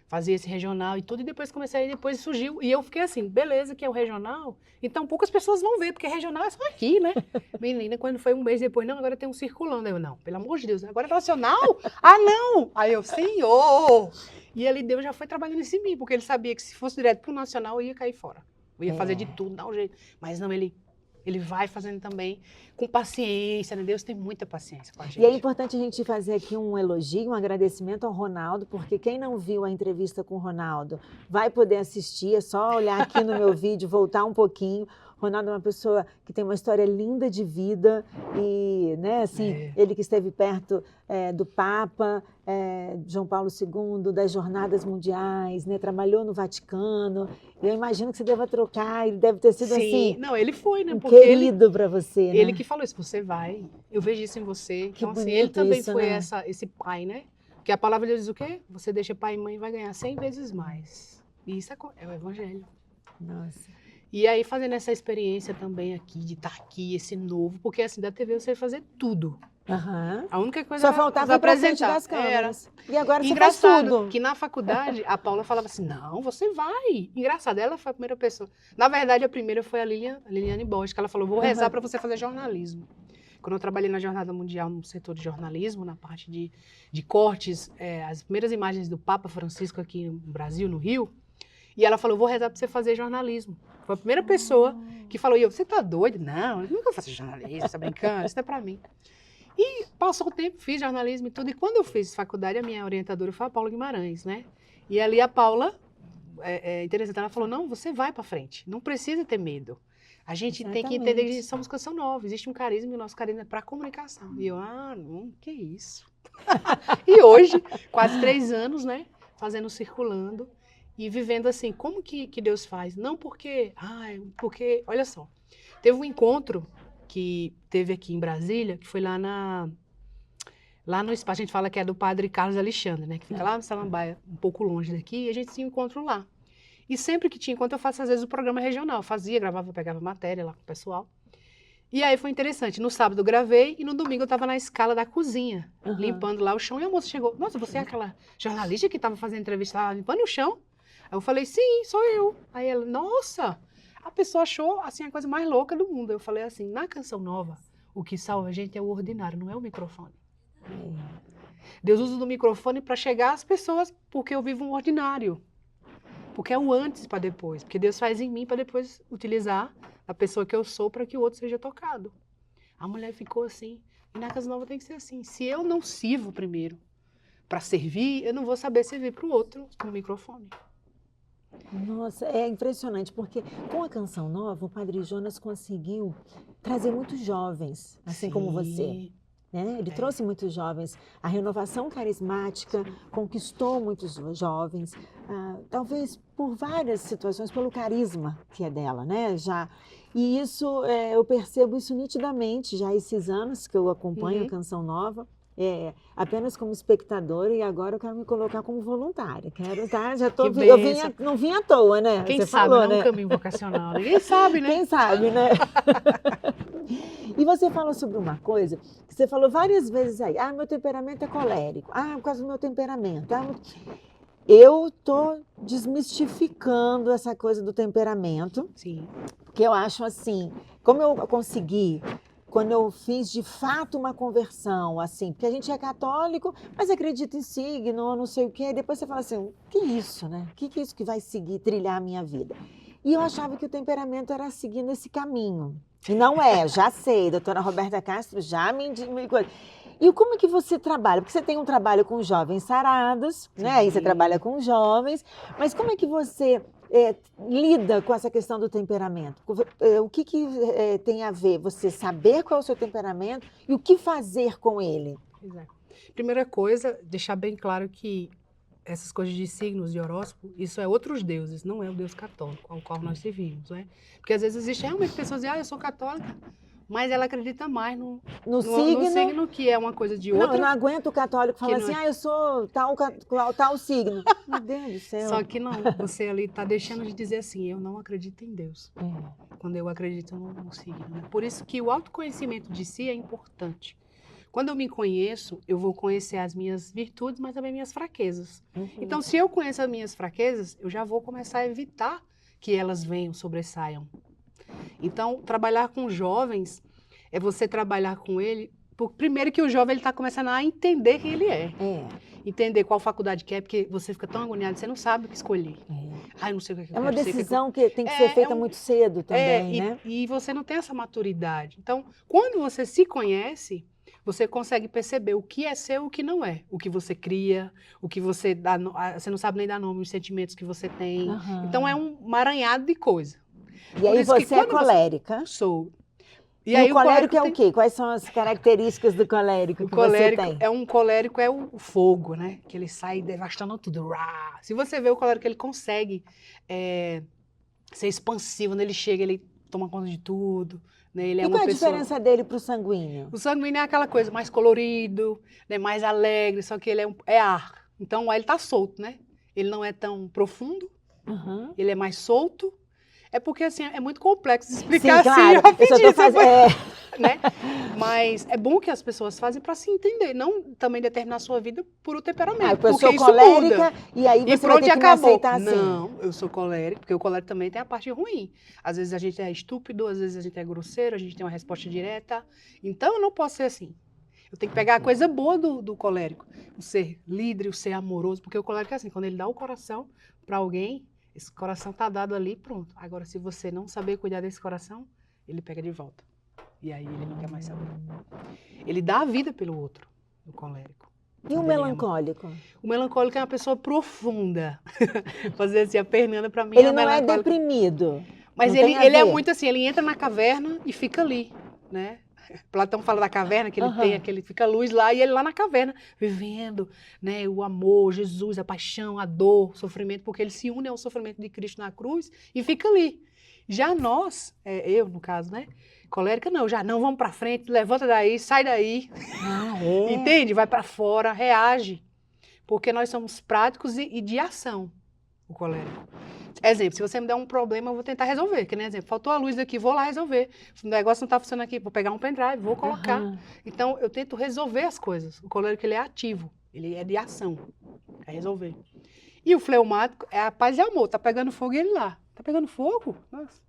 Fazia esse regional e tudo, e depois comecei, depois surgiu, e eu fiquei assim, beleza, que é o regional, então poucas pessoas vão ver, porque regional é só aqui, né? Menina, quando foi um mês depois, não, agora tem um circulando, eu, não, pelo amor de Deus, agora é nacional? Não! Aí eu, Senhor! E ali Deus já foi trabalhando em mim, porque ele sabia que se fosse direto pro nacional, eu ia cair fora, eu ia fazer de tudo, dar um jeito, mas não, ele vai fazendo também com paciência, né? Deus tem muita paciência com a gente.
E é importante a gente fazer aqui um elogio, um agradecimento ao Ronaldo, porque quem não viu a entrevista com o Ronaldo vai poder assistir, é só olhar aqui no meu vídeo, voltar um pouquinho. Ronaldo é uma pessoa que tem uma história linda de vida e, né, assim, ele que esteve perto do Papa, João Paulo II, das jornadas mundiais, né, trabalhou no Vaticano. Eu imagino que você deva trocar, ele deve ter sido assim.
Não, ele foi, né? Porque
querido para você, né?
Ele que falou isso, você vai, eu vejo isso em você.
Que
então, assim, ele também
isso,
foi
né?
Esse pai, né? Porque a palavra de Deus diz o quê? Você deixa pai e mãe e vai ganhar 100 vezes mais. E isso é o Evangelho.
Nossa.
E aí, fazendo essa experiência também aqui, de estar aqui, esse novo, porque assim, da TV você vai fazer tudo.
A
única coisa
só faltava para frente das câmeras. E agora você faz tudo.
Que na faculdade, a Paula falava assim, não, você vai. Engraçado, ela foi a primeira pessoa. Na verdade, a primeira foi a Liliane Bosch, que ela falou, vou rezar para você fazer jornalismo. Quando eu trabalhei na Jornada Mundial no setor de jornalismo, na parte de cortes, as primeiras imagens do Papa Francisco aqui no Brasil, no Rio, e ela falou, vou rezar para você fazer jornalismo. Foi a primeira pessoa que falou, e eu, você tá doido? Não, eu nunca faço jornalismo, você tá brincando, isso não é pra mim. E passou o tempo, fiz jornalismo e tudo, e quando eu fiz faculdade, a minha orientadora foi a Paula Guimarães, né? E ali a Paula, interessante, ela falou, não, você vai pra frente, não precisa ter medo. A gente tem que entender que somos Canção Nova, existe um carisma e o nosso carisma é para comunicação. E eu, não, que isso? E hoje, quase 3 anos, né, fazendo Circulando e vivendo assim, como que Deus faz? Não porque, olha só, teve um encontro que teve aqui em Brasília, que foi lá no espaço, a gente fala que é do padre Carlos Alexandre, né, que fica lá no Samambaia, um pouco longe daqui, e a gente se encontra lá. E sempre que tinha encontro, eu faço às vezes o programa regional. Eu fazia, gravava, pegava matéria lá com o pessoal. E aí foi interessante. No sábado eu gravei e no domingo eu estava na escala da cozinha, limpando lá o chão. E a moça chegou, nossa, você é aquela jornalista que estava fazendo entrevista lá, limpando o chão? Aí eu falei, sim, sou eu. Aí ela, nossa, a pessoa achou assim a coisa mais louca do mundo. Eu falei assim, na Canção Nova, o que salva a gente é o ordinário, não é o microfone. Deus usa o microfone para chegar às pessoas porque eu vivo um ordinário. Porque é o antes para depois. Porque Deus faz em mim para depois utilizar a pessoa que eu sou para que o outro seja tocado. A mulher ficou assim. E na Casa Nova tem que ser assim. Se eu não sirvo primeiro para servir, eu não vou saber servir para o outro com o microfone.
Nossa, é impressionante, porque com a Canção Nova, o Padre Jonas conseguiu trazer muitos jovens, assim como você. Né? Ele trouxe muitos jovens, a renovação carismática conquistou muitos jovens, talvez por várias situações, pelo carisma que é dela, né? E isso, eu percebo isso nitidamente já há esses anos que eu acompanho a Canção Nova, apenas como espectadora, e agora eu quero me colocar como voluntária. Quero, tá? Já tô, não vim à toa, né?
Quem
Você
sabe,
falou,
não
né?
É um caminho vocacional. Ninguém sabe, né?
Quem sabe, né? E você fala sobre uma coisa que você falou várias vezes aí. Meu temperamento é colérico. Por causa do meu temperamento. Eu tô desmistificando essa coisa do temperamento.
Sim.
Porque eu acho assim, como eu consegui, quando eu fiz de fato uma conversão, assim, porque a gente é católico, mas acredita em signo, não sei o quê, depois você fala assim, que isso, né? Que é isso que vai seguir, trilhar a minha vida? E eu achava que o temperamento era seguir nesse caminho. E não é, já sei, doutora Roberta Castro já me coisa. E como é que você trabalha? Porque você tem um trabalho com jovens sarados, né? Aí você trabalha com jovens, mas como é que você lida com essa questão do temperamento? O que tem a ver você saber qual é o seu temperamento e o que fazer com ele?
Exato. Primeira coisa, deixar bem claro que essas coisas de signos, de horóscopo, isso é outros deuses, não é o Deus católico ao qual nós servimos, né? Porque às vezes existe realmente pessoas que dizem, eu sou católica, mas ela acredita mais no signo, que é uma coisa de outra.
Não, eu não aguento o católico falar assim, eu sou tal signo. Meu Deus do céu.
Só que não, você ali está deixando de dizer assim, eu não acredito em Deus. Quando eu acredito no signo. Né? Por isso que o autoconhecimento de si é importante. Quando eu me conheço, eu vou conhecer as minhas virtudes, mas também minhas fraquezas. Então, se eu conheço as minhas fraquezas, eu já vou começar a evitar que elas venham, sobressaiam. Então, trabalhar com jovens é você trabalhar com ele, primeiro que o jovem está começando a entender quem ele é. Entender qual faculdade que é, porque você fica tão agoniado, você não sabe o que escolher. Não sei o que eu quero.
É uma decisão que tem que ser feita muito cedo também, né?
E você não tem essa maturidade. Então, quando você se conhece, você consegue perceber o que é seu e o que não é. O que você cria, o que você dá, você não sabe nem dar nome aos sentimentos que você tem. Então, é um emaranhado de coisa.
E aí você é colérica?
Sou.
E aí o colérico é o quê? Quais são as características do colérico que você tem?
O colérico é o fogo, né? Que ele sai devastando tudo. Se você vê o colérico, ele consegue ser expansivo. Quando ele chega, ele toma conta de tudo. Né? Ele é
qual é a diferença dele para o sanguíneo?
O sanguíneo é aquela coisa mais colorido, né? Mais alegre, só que ele é ar. Então, ele está solto, né? Ele não é tão profundo, ele é mais solto. É porque, assim, é muito complexo explicar. Sim, claro. Né? Mas é bom que as pessoas fazem para se entender, não também determinar a sua vida por o temperamento.
Porque eu sou colérica e aí você vai ter que me aceitar assim.
Não, eu sou colérica, porque o colérico também tem a parte ruim. Às vezes a gente é estúpido, às vezes a gente é grosseiro, a gente tem uma resposta direta. Então eu não posso ser assim. Eu tenho que pegar a coisa boa do colérico. O ser líder, o ser amoroso, porque o colérico é assim, quando ele dá o coração para alguém, Esse coração tá dado ali, pronto. Agora, se você não saber cuidar desse coração, ele pega de volta. E aí ele não quer mais saber. Ele dá a vida pelo outro, o colérico.
E o melancólico?
O melancólico é uma pessoa profunda. Fazer assim, a Fernanda pra mim
Ele
é
não é
melancólica.
deprimido.
Mas
não tem a
ele é
ver.
muito assim, ele entra na caverna e fica ali, né? Platão fala da caverna, que ele tem aquele, fica a luz lá, e ele lá na caverna, vivendo, né, o amor, Jesus, a paixão, a dor, o sofrimento, porque ele se une ao sofrimento de Cristo na cruz e fica ali. Já nós, eu no caso, né, colérica não, já não, vamos pra frente, levanta daí, sai daí, entende? Vai pra fora, reage, porque nós somos práticos e de ação, o colérico. Exemplo, se você me der um problema, eu vou tentar resolver. Que nem exemplo, faltou a luz aqui, vou lá resolver. O negócio não está funcionando aqui, vou pegar um pendrive, vou colocar. Então, eu tento resolver as coisas. O colérico, ele é ativo, ele é de ação, é resolver. E o fleumático é a paz e amor, tá pegando fogo e ele lá. Tá pegando fogo? Nossa.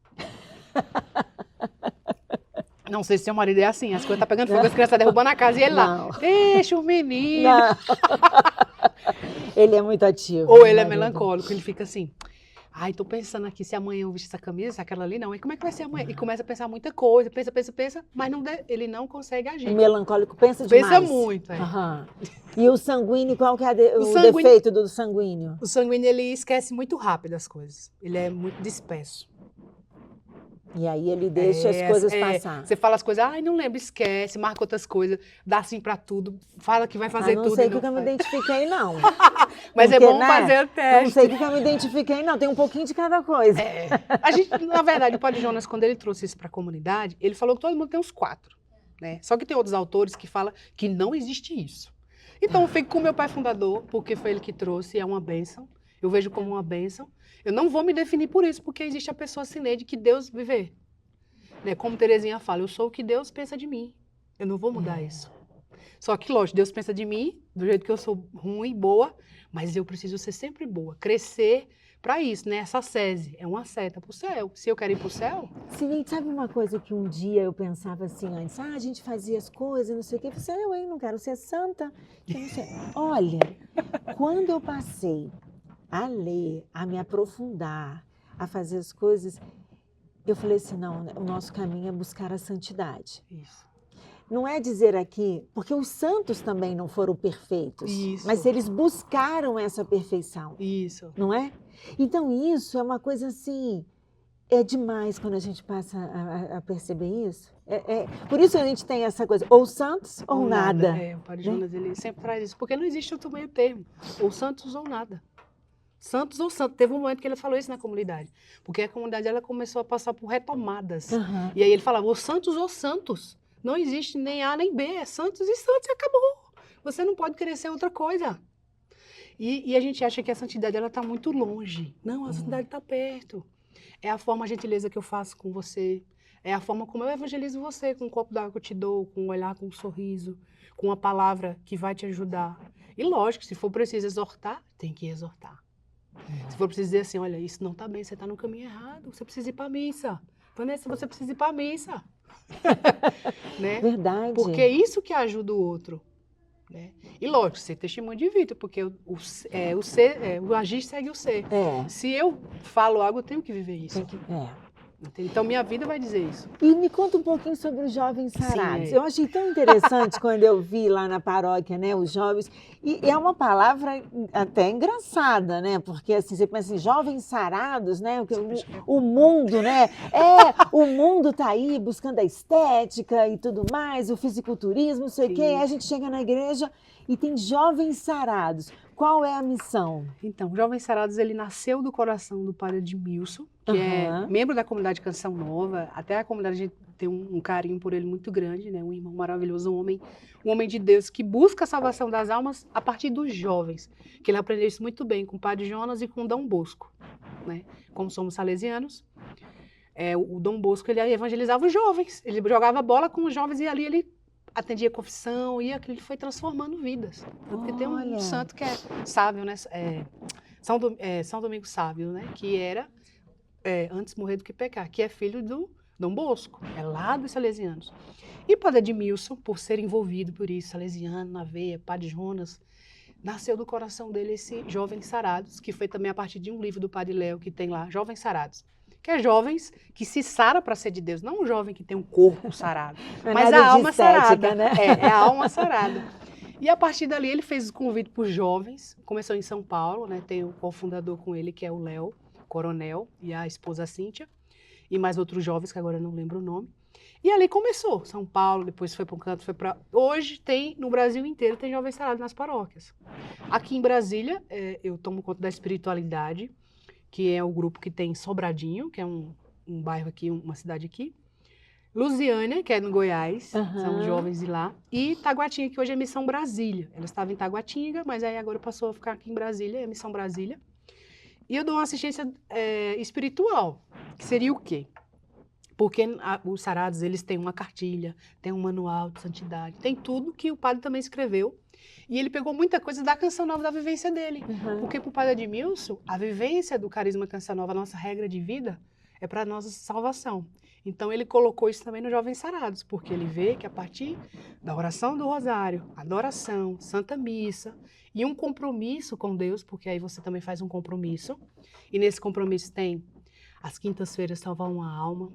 Não sei se seu marido é assim, as coisas tá pegando fogo, as crianças derrubando a casa e ele lá. Deixa o menino.
Ele é muito ativo.
Ou ele é melancólico, ele fica assim... Ai, tô pensando aqui se amanhã eu vestir essa camisa, aquela ali não. E como é que vai ser amanhã? E começa a pensar muita coisa, pensa, mas ele não consegue agir.
O melancólico pensa demais.
Pensa muito, é.
E o sanguíneo, qual que é o defeito do sanguíneo?
O sanguíneo, ele esquece muito rápido as coisas. Ele é muito disperso.
E aí ele deixa as coisas passar.
Você fala as coisas, ai, não lembro, esquece, marca outras coisas, dá sim pra tudo, fala que vai fazer tudo.
Não sei que eu me identifiquei, não.
Mas porque, é bom fazer o teste.
Não sei que eu me identifiquei, não. Tem um pouquinho de cada coisa.
A gente, na verdade, o Padre Jonas, quando ele trouxe isso pra comunidade, ele falou que todo mundo tem uns 4. Né? Só que tem outros autores que falam que não existe isso. Então, eu fico com o meu pai fundador, porque foi ele que trouxe, é uma bênção. Eu vejo como uma bênção. Eu não vou me definir por isso, porque existe a pessoa Cineide que Deus viver. Né? Como Terezinha fala, eu sou o que Deus pensa de mim. Eu não vou mudar isso. Só que, lógico, Deus pensa de mim, do jeito que eu sou ruim, boa, mas eu preciso ser sempre boa. Crescer para isso, né? Essa sese é uma seta para o céu. Se eu quero ir para o céu...
Cineide, sabe uma coisa que um dia eu pensava assim antes? A gente fazia as coisas, não sei o quê. Eu falei, eu não quero ser santa. Eu não sei. Olha, quando eu passei a ler, a me aprofundar, a fazer as coisas, eu falei assim, não, o nosso caminho é buscar a santidade.
Isso.
Não é dizer aqui, porque os santos também não foram perfeitos, mas eles buscaram essa perfeição.
Isso.
Não é? Então isso é uma coisa assim, é demais quando a gente passa a perceber isso. Por isso a gente tem essa coisa, ou santos ou nada.
O Padre Jonas, ele sempre traz isso, porque não existe outro meio termo, ou santos ou nada. Santos ou santos. Teve um momento que ele falou isso na comunidade. Porque a comunidade ela começou a passar por retomadas. E aí ele falava, ou santos ou santos. Não existe nem A nem B. É santos e santos e acabou. Você não pode querer ser outra coisa. E a gente acha que a santidade está muito longe. Não, a santidade está perto. É a forma, a gentileza que eu faço com você. É a forma como eu evangelizo você, com um copo d'água que eu te dou, com um olhar, com um sorriso, com uma palavra que vai te ajudar. E lógico, se for preciso exortar, tem que exortar. Se for preciso dizer assim, olha, isso não está bem, você está no caminho errado, você precisa ir para a missa. Vanessa, você precisa ir para a missa. Né?
Verdade.
Porque é isso que ajuda o outro. Né? E lógico, ser testemunho de vida, porque o agir segue o ser. Se eu falo algo, eu tenho que viver isso. Então, minha vida vai dizer isso.
E me conta um pouquinho sobre os jovens sarados. Eu achei tão interessante quando eu vi lá na paróquia, né, os jovens. E é uma palavra até engraçada, né? Porque assim, você pensa assim, jovens sarados, né? O mundo, né? O mundo tá aí buscando a estética e tudo mais, o fisiculturismo, não sei o quê. Aí a gente chega na igreja e tem jovens sarados. Qual é a missão?
Então, o Jovens Sarados, ele nasceu do coração do padre Edmilson, que é membro da comunidade Canção Nova. Até a comunidade, a gente tem um carinho por ele muito grande, né? Um irmão maravilhoso, um homem de Deus que busca a salvação das almas a partir dos jovens. Que ele aprendeu isso muito bem com o padre Jonas e com o Dom Bosco, né? Como somos salesianos, o Dom Bosco, ele evangelizava os jovens. Ele jogava bola com os jovens e ali ele atendia confissão, e aquilo foi transformando vidas. Porque tem um santo que é sábio, né? São Domingos Sábio, né? Que era antes morrer do que pecar, que é filho do Dom Bosco, é lá dos salesianos. E o padre Edmilson, por ser envolvido por isso, salesiano, na veia, padre Jonas, nasceu do coração dele esse Jovens Sarados, que foi também a partir de um livro do Padre Léo, que tem lá, Jovens Sarados. Que é jovens que se sara para ser de Deus, não um jovem que tem um corpo sarado, mas a alma sarada,
né?
É a alma sarada. E a partir dali ele fez o convite para os jovens, começou em São Paulo, né? Tem o cofundador com ele, que é o Léo Coronel, e a esposa Cíntia, e mais outros jovens, que agora eu não lembro o nome. E ali começou, São Paulo, depois foi para um canto, foi para... Hoje tem, no Brasil inteiro, tem jovens sarados nas paróquias. Aqui em Brasília, eu tomo conta da espiritualidade, que é o grupo que tem Sobradinho, que é um bairro aqui, uma cidade aqui. Lusiânia, que é no Goiás, são jovens de lá. E Taguatinga, que hoje é Missão Brasília. Ela estava em Taguatinga, mas aí agora passou a ficar aqui em Brasília, é Missão Brasília. E eu dou uma assistência espiritual, que seria o quê? Porque os sarados, eles têm uma cartilha, tem um manual de santidade, tem tudo que o padre também escreveu. E ele pegou muita coisa da Canção Nova, da vivência dele. Porque para o padre Edmilson, a vivência do carisma Canção Nova, a nossa regra de vida, é para a nossa salvação. Então ele colocou isso também nos Jovens Sarados, porque ele vê que a partir da oração do rosário, adoração, Santa Missa e um compromisso com Deus, porque aí você também faz um compromisso, e nesse compromisso tem as quintas-feiras salvar uma alma,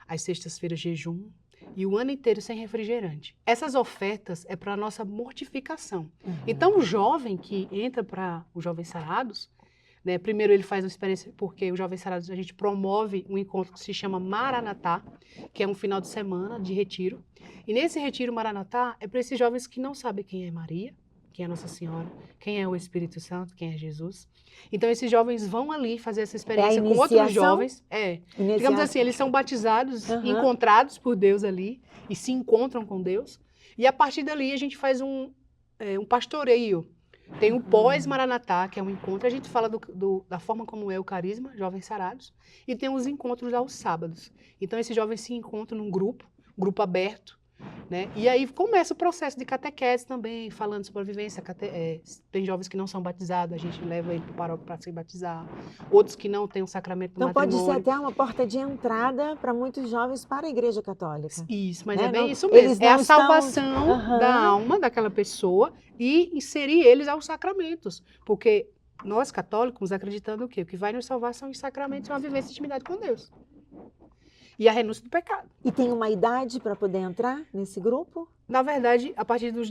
as sextas-feiras jejum, e o ano inteiro sem refrigerante. Essas ofertas é para a nossa mortificação. Então, o jovem que entra para os Jovens Sarados, né, primeiro ele faz uma experiência, porque os Jovens Sarados, a gente promove um encontro que se chama Maranatá, que é um final de semana de retiro. E nesse retiro Maranatá é para esses jovens que não sabem quem é Maria, quem é Nossa Senhora, quem é o Espírito Santo, quem é Jesus. Então, esses jovens vão ali fazer essa experiência com outros jovens. Digamos assim, eles são batizados, encontrados por Deus ali, e se encontram com Deus. E a partir dali, a gente faz um pastoreio. Tem o pós-Maranatá, que é um encontro. A gente fala da forma como é o carisma, Jovens Sarados. E tem os encontros aos sábados. Então, esses jovens se encontram num grupo aberto, né? E aí começa o processo de catequese também, falando sobre a vivência. Tem jovens que não são batizados, a gente leva ele para o paróquio para se batizar. Outros que não têm o sacramento do matrimônio.
Então pode ser até uma porta de entrada para muitos jovens para a Igreja Católica.
Isso, mas é bem isso mesmo. É a salvação da alma daquela pessoa e inserir eles aos sacramentos. Porque nós, católicos, acreditando o quê? O que vai nos salvar são os sacramentos e uma vivência de intimidade com Deus. E a renúncia do pecado.
E tem uma idade para poder entrar nesse grupo?
Na verdade, a partir dos...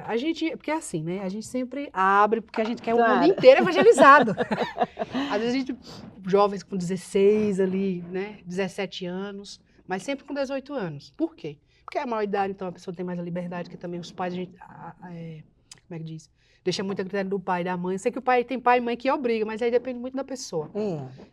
a gente... Porque é assim, né? A gente sempre abre, porque a gente quer o mundo inteiro evangelizado. Às vezes a gente... Jovens com 16 ali, né? 17 anos, mas sempre com 18 anos. Por quê? Porque é a maior idade, então a pessoa tem mais a liberdade, que também os pais, a gente... como é que diz? Deixa muito a critério do pai e da mãe. Sei que o pai tem pai e mãe que obriga, mas aí depende muito da pessoa.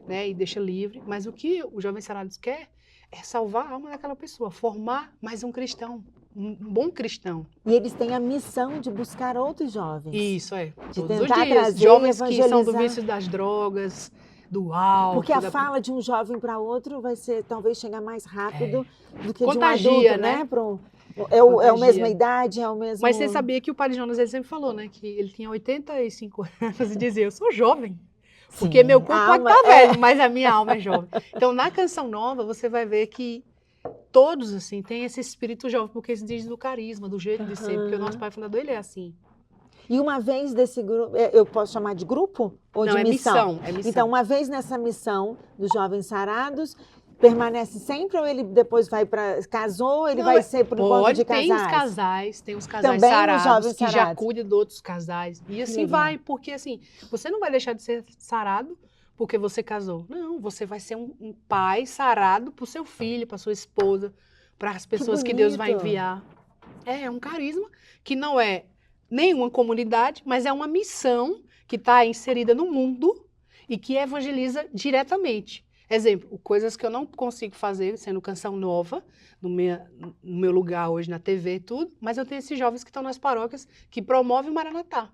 Né? E deixa livre. Mas o que o Jovens Sarados quer é salvar a alma daquela pessoa, formar mais um cristão, um bom cristão.
E eles têm a missão de buscar outros jovens.
Isso,
de
todos
tentar
os dias.
trazer,
Jovens que
evangelizar.
são do vício das drogas, do álcool.
Porque a fala de um jovem para outro vai ser, talvez, chegar mais rápido do que
Contagia,
de um adulto,
né?
É a mesma idade, é o mesmo...
Mas você sabia que o Padre Jonas, ele sempre falou, né? Que ele tinha 85 anos e dizia, eu sou jovem. Porque meu corpo pode estar velho, mas a minha alma é jovem. Então, na Canção Nova, você vai ver que todos, assim, têm esse espírito jovem, porque eles dizem do carisma, do jeito de ser, porque o nosso pai fundador, ele é assim.
E uma vez desse grupo, eu posso chamar de grupo? Ou
não,
de missão?
É missão.
Então, uma vez nessa missão dos Jovens Sarados, permanece sempre ou ele depois vai para... Casou, ele vai ser para o encontro de casais?
Tem os casais
também
sarados, que já
sarados.
cuidam de outros casais. E assim vai, porque assim, você não vai deixar de ser sarado porque você casou. Não, você vai ser um pai sarado para o seu filho, para sua esposa, para as pessoas que Deus vai enviar. É um carisma que não é nenhuma comunidade, mas é uma missão que está inserida no mundo e que evangeliza diretamente. Exemplo, coisas que eu não consigo fazer sendo Canção Nova, no meu lugar hoje na TV e tudo, mas eu tenho esses jovens que estão nas paróquias que promovem o Maranatá.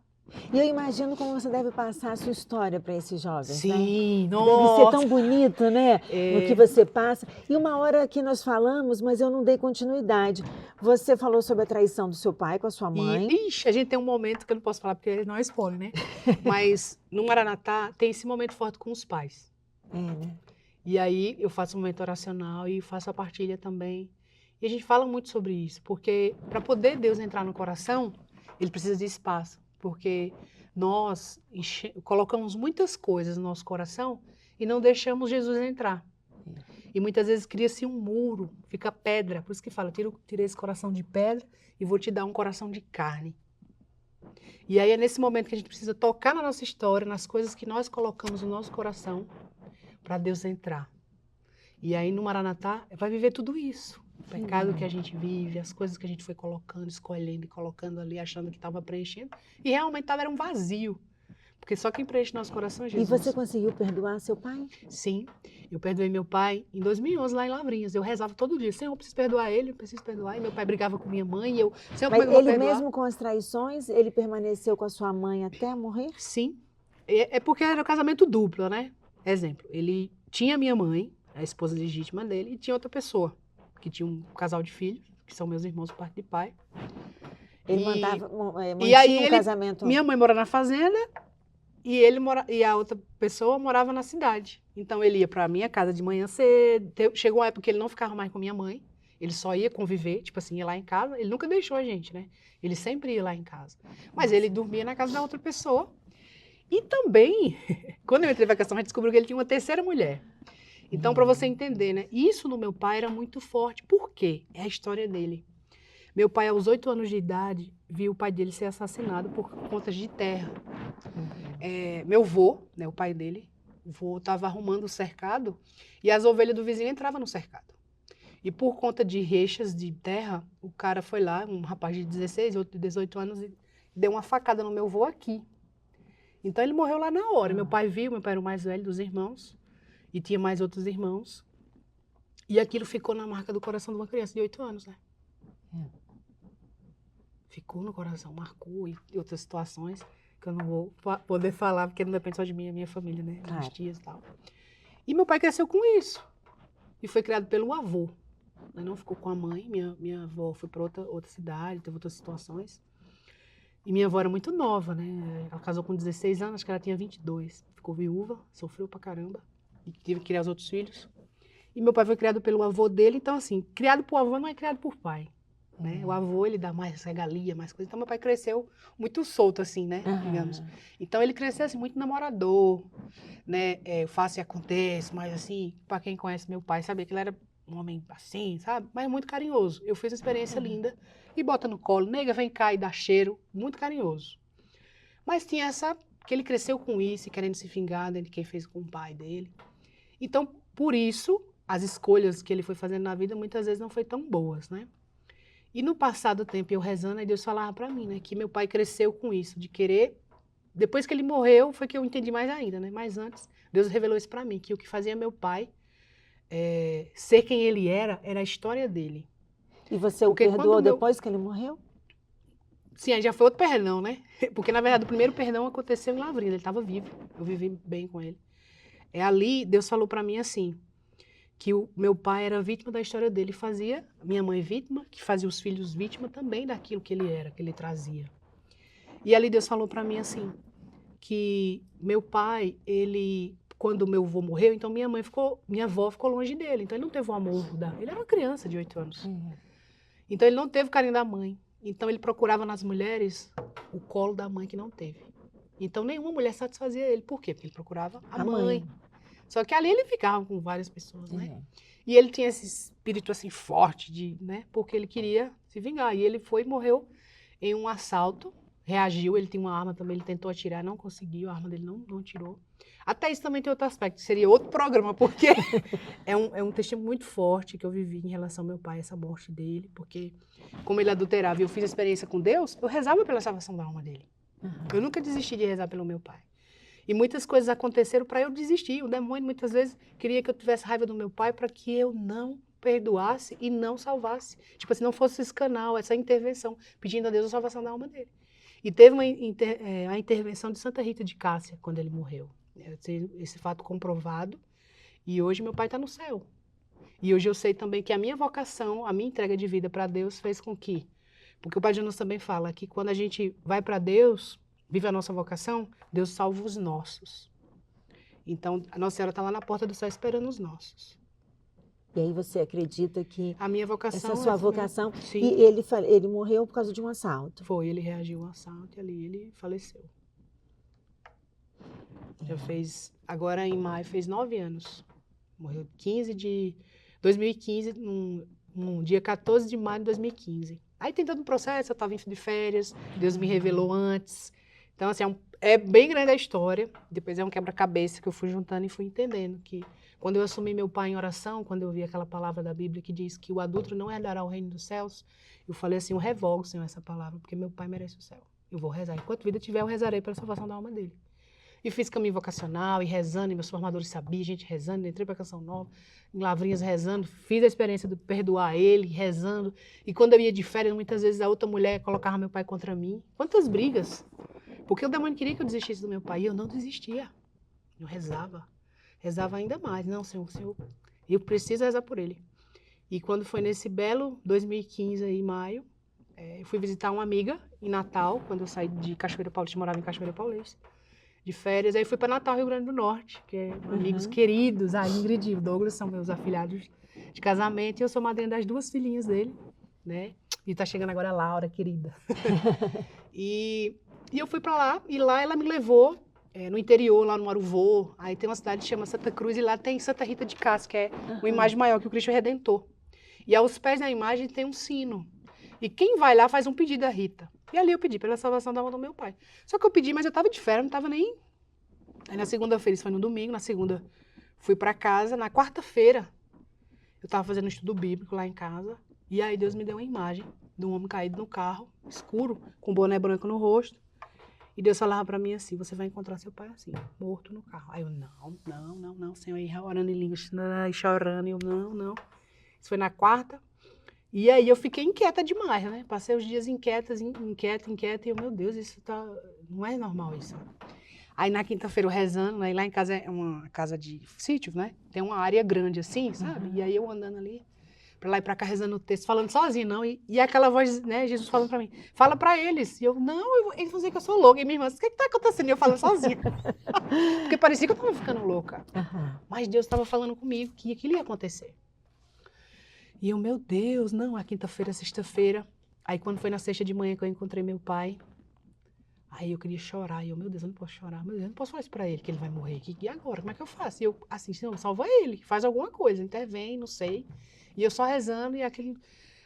E eu imagino como você deve passar a sua história para esses jovens,
Sim,
né?
nossa!
Deve ser tão bonito, né? O que você passa. E uma hora que nós falamos, mas eu não dei continuidade. Você falou sobre a traição do seu pai com a sua mãe.
Ixi, a gente tem um momento que eu não posso falar porque não é spoiler, né? Mas no Maranatá tem esse momento forte com os pais.
Né?
E aí eu faço um momento oracional e faço a partilha também. E a gente fala muito sobre isso, porque para poder Deus entrar no coração, ele precisa de espaço. Porque nós colocamos muitas coisas no nosso coração e não deixamos Jesus entrar. E muitas vezes cria-se um muro, fica pedra. Por isso que fala, tirei esse coração de pedra e vou te dar um coração de carne. E aí é nesse momento que a gente precisa tocar na nossa história, nas coisas que nós colocamos no nosso coração, para Deus entrar. E aí no Maranatá vai viver tudo isso. O pecado que a gente vive, as coisas que a gente foi colocando, escolhendo e colocando ali, achando que estava preenchendo. E realmente era um vazio. Porque só quem preenche nosso coração é Jesus.
E você conseguiu perdoar seu pai?
Sim, eu perdoei meu pai em 2011 lá em Lavrinhas. Eu rezava todo dia, Senhor, eu preciso perdoar ele, eu preciso perdoar. E meu pai brigava com minha mãe e eu, Senhor, como é que eu vou perdoar?
Mas ele mesmo com as traições, ele permaneceu com a sua mãe até morrer?
Sim, é porque era um casamento duplo, né? Exemplo, ele tinha minha mãe, a esposa legítima dele, e tinha outra pessoa, que tinha um casal de filhos, que são meus irmãos por parte de pai.
Ele mantinha um casamento?
Minha mãe mora na fazenda, e a outra pessoa morava na cidade. Então ele ia para minha casa de manhã cedo. Chegou uma época que ele não ficava mais com minha mãe. Ele só ia conviver, tipo assim, ia lá em casa. Ele nunca deixou a gente, né? Ele sempre ia lá em casa. Mas ele dormia na casa da outra pessoa. E também, quando eu entrei para a questão, a gente descobriu que ele tinha uma terceira mulher. Então, para você entender, né? Isso no meu pai era muito forte. Por quê? É a história dele. Meu pai, aos 8 anos de idade, viu o pai dele ser assassinado por conta de terra. Meu vô, né, o pai dele, o vô estava arrumando o cercado e as ovelhas do vizinho entravam no cercado. E por conta de reixas de terra, o cara foi lá, um rapaz de 16, outro de 18 anos, e deu uma facada no meu vô aqui. Então ele morreu lá na hora. Meu pai viu, meu pai era o mais velho dos irmãos, e tinha mais outros irmãos. E aquilo ficou na marca do coração de uma criança de 8 anos, né? Ficou no coração, marcou, e outras situações que eu não vou poder falar, porque não depende só de mim, a minha família, né?
Claro.
Minhas tias e tal. E meu pai cresceu com isso. E foi criado pelo avô. Não ficou com a mãe. Minha avó foi para outra cidade, teve outras situações. E minha avó era muito nova, né? Ela casou com 16 anos, acho que ela tinha 22. Ficou viúva, sofreu pra caramba. E teve que criar os outros filhos. E meu pai foi criado pelo avô dele. Então, assim, criado por avô não é criado por pai. Né? O avô, ele dá mais regalia, mais coisa. Então, meu pai cresceu muito solto, assim, né? Digamos. Então, ele cresceu, assim, muito namorador, né? Faço e acontece, mas, assim, para quem conhece meu pai, sabia que ele era um homem assim, sabe? Mas muito carinhoso. Eu fiz uma experiência linda. E bota no colo, nega, vem cá e dá cheiro. Muito carinhoso. Mas tinha que ele cresceu com isso, querendo se vingar de quem fez com o pai dele. Então, por isso, as escolhas que ele foi fazendo na vida, muitas vezes não foi tão boas, né? E no passado tempo, eu rezando, aí Deus falava para mim, né, que meu pai cresceu com isso, de querer... Depois que ele morreu, foi que eu entendi mais ainda, né? Mas antes, Deus revelou isso para mim, que o que fazia meu pai ser quem ele era a história dele.
E você o perdoou depois que ele morreu?
Sim, aí já foi outro perdão, né? Porque, na verdade, o primeiro perdão aconteceu em Lavrinhas, ele estava vivo, eu vivi bem com ele. Ali, Deus falou para mim assim, que o meu pai era vítima da história dele, fazia minha mãe vítima, que fazia os filhos vítima também daquilo que ele era, que ele trazia. E ali Deus falou para mim assim, que meu pai, quando meu avô morreu, então minha avó ficou longe dele, então ele não teve o amor ele era uma criança de 8 anos. Então ele não teve o carinho da mãe, então ele procurava nas mulheres o colo da mãe que não teve. Então nenhuma mulher satisfazia ele, por quê? Porque ele procurava a mãe. Só que ali ele ficava com várias pessoas, né? E ele tinha esse espírito assim forte, né? Porque ele queria se vingar. E ele foi e morreu em um assalto, reagiu, ele tinha uma arma também, ele tentou atirar, não conseguiu, a arma dele não tirou. Até isso também tem outro aspecto, seria outro programa, porque é um testemunho muito forte que eu vivi em relação ao meu pai, essa morte dele, porque como ele adulterava e eu fiz a experiência com Deus, eu rezava pela salvação da alma dele. Eu nunca desisti de rezar pelo meu pai. E muitas coisas aconteceram para eu desistir. O demônio muitas vezes queria que eu tivesse raiva do meu pai para que eu não perdoasse e não salvasse. Tipo assim, não fosse esse canal, essa intervenção, pedindo a Deus a salvação da alma dele. E teve a intervenção de Santa Rita de Cássia, quando ele morreu. Esse fato comprovado. E hoje meu pai está no céu. E hoje eu sei também que a minha vocação, a minha entrega de vida para Deus fez com que... Porque o Pai de Deus também fala que quando a gente vai para Deus... vive a nossa vocação, Deus salva os nossos. Então, a Nossa Senhora está lá na porta do céu esperando os nossos.
E aí você acredita que
A minha vocação...
essa sua vocação...
Sim.
E ele morreu por causa de um assalto.
Foi, ele reagiu a um assalto e ali ele faleceu. Já fez, agora em maio, fez 9 anos. Morreu 2015, num dia 14 de maio de 2015. Aí tem todo um processo, eu estava de férias, Deus me revelou antes. Então, assim, é bem grande a história. Depois é um quebra-cabeça que eu fui juntando e fui entendendo que quando eu assumi meu pai em oração, quando eu vi aquela palavra da Bíblia que diz que o adúltero não herdará o reino dos céus, eu falei assim, eu revogo, Senhor, essa palavra, porque meu pai merece o céu. Eu vou rezar. Enquanto vida tiver, eu rezarei pela salvação da alma dele. E fiz caminho vocacional, e rezando, e meus formadores sabiam, gente rezando, entrei para a Canção Nova, em Lavrinhas rezando, fiz a experiência de perdoar ele, rezando. E quando eu ia de férias, muitas vezes a outra mulher colocava meu pai contra mim. Quantas brigas! Porque o demônio queria que eu desistisse do meu pai, e eu não desistia. Eu rezava. Rezava ainda mais. Não, Senhor, eu preciso rezar por ele. E quando foi nesse belo 2015, aí, em maio, eu fui visitar uma amiga em Natal, quando eu saí de Cachoeira Paulista, morava em Cachoeira Paulista, de férias. Aí fui para Natal, Rio Grande do Norte, que é amigos queridos. A Ingrid e o Douglas são meus afilhados de casamento, e eu sou madrinha das 2 filhinhas dele, né? E tá chegando agora a Laura, querida. E eu fui para lá, e lá ela me levou no interior, lá no Aruvô. Aí tem uma cidade que chama Santa Cruz, e lá tem Santa Rita de Cássia, que é uma imagem maior que o Cristo Redentor. E aos pés da imagem tem um sino. E quem vai lá faz um pedido à Rita. E ali eu pedi pela salvação da alma do meu pai. Só que eu pedi, mas eu estava de férias, não estava nem... Aí na segunda-feira, isso foi no domingo, na segunda fui para casa, na quarta-feira eu estava fazendo um estudo bíblico lá em casa, e aí Deus me deu uma imagem de um homem caído no carro, escuro, com boné branco no rosto, e Deus falava para mim assim, você vai encontrar seu pai assim, morto no carro. Aí eu, não, Senhor, aí orando em línguas, chorando, e eu, não. Isso foi na quarta. E aí eu fiquei inquieta demais, né? Passei os dias inquieta, e eu, meu Deus, isso não é normal isso. Aí na quinta-feira eu rezando, né? E lá em casa é uma casa de sítio, né? Tem uma área grande assim, sabe? E aí eu andando ali, pra lá e pra cá rezando o texto, falando sozinho, não. E aquela voz, né? Jesus falando pra mim, fala pra eles. E eu, não, eles vão dizer que eu sou louca. E minha irmã, o que tá acontecendo? E eu falando sozinha. Porque parecia que eu tava ficando louca. Mas Deus tava falando comigo que aquilo ia acontecer. E eu, meu Deus, não, a quinta-feira, sexta-feira. Aí quando foi na sexta de manhã que eu encontrei meu pai, aí eu queria chorar. E eu, meu Deus, eu não posso chorar. Meu Deus, eu não posso falar isso pra ele, que ele vai morrer. E agora, como é que eu faço? E eu, assim, não, salva ele, faz alguma coisa, intervém, não sei. E eu só rezando, e aquele,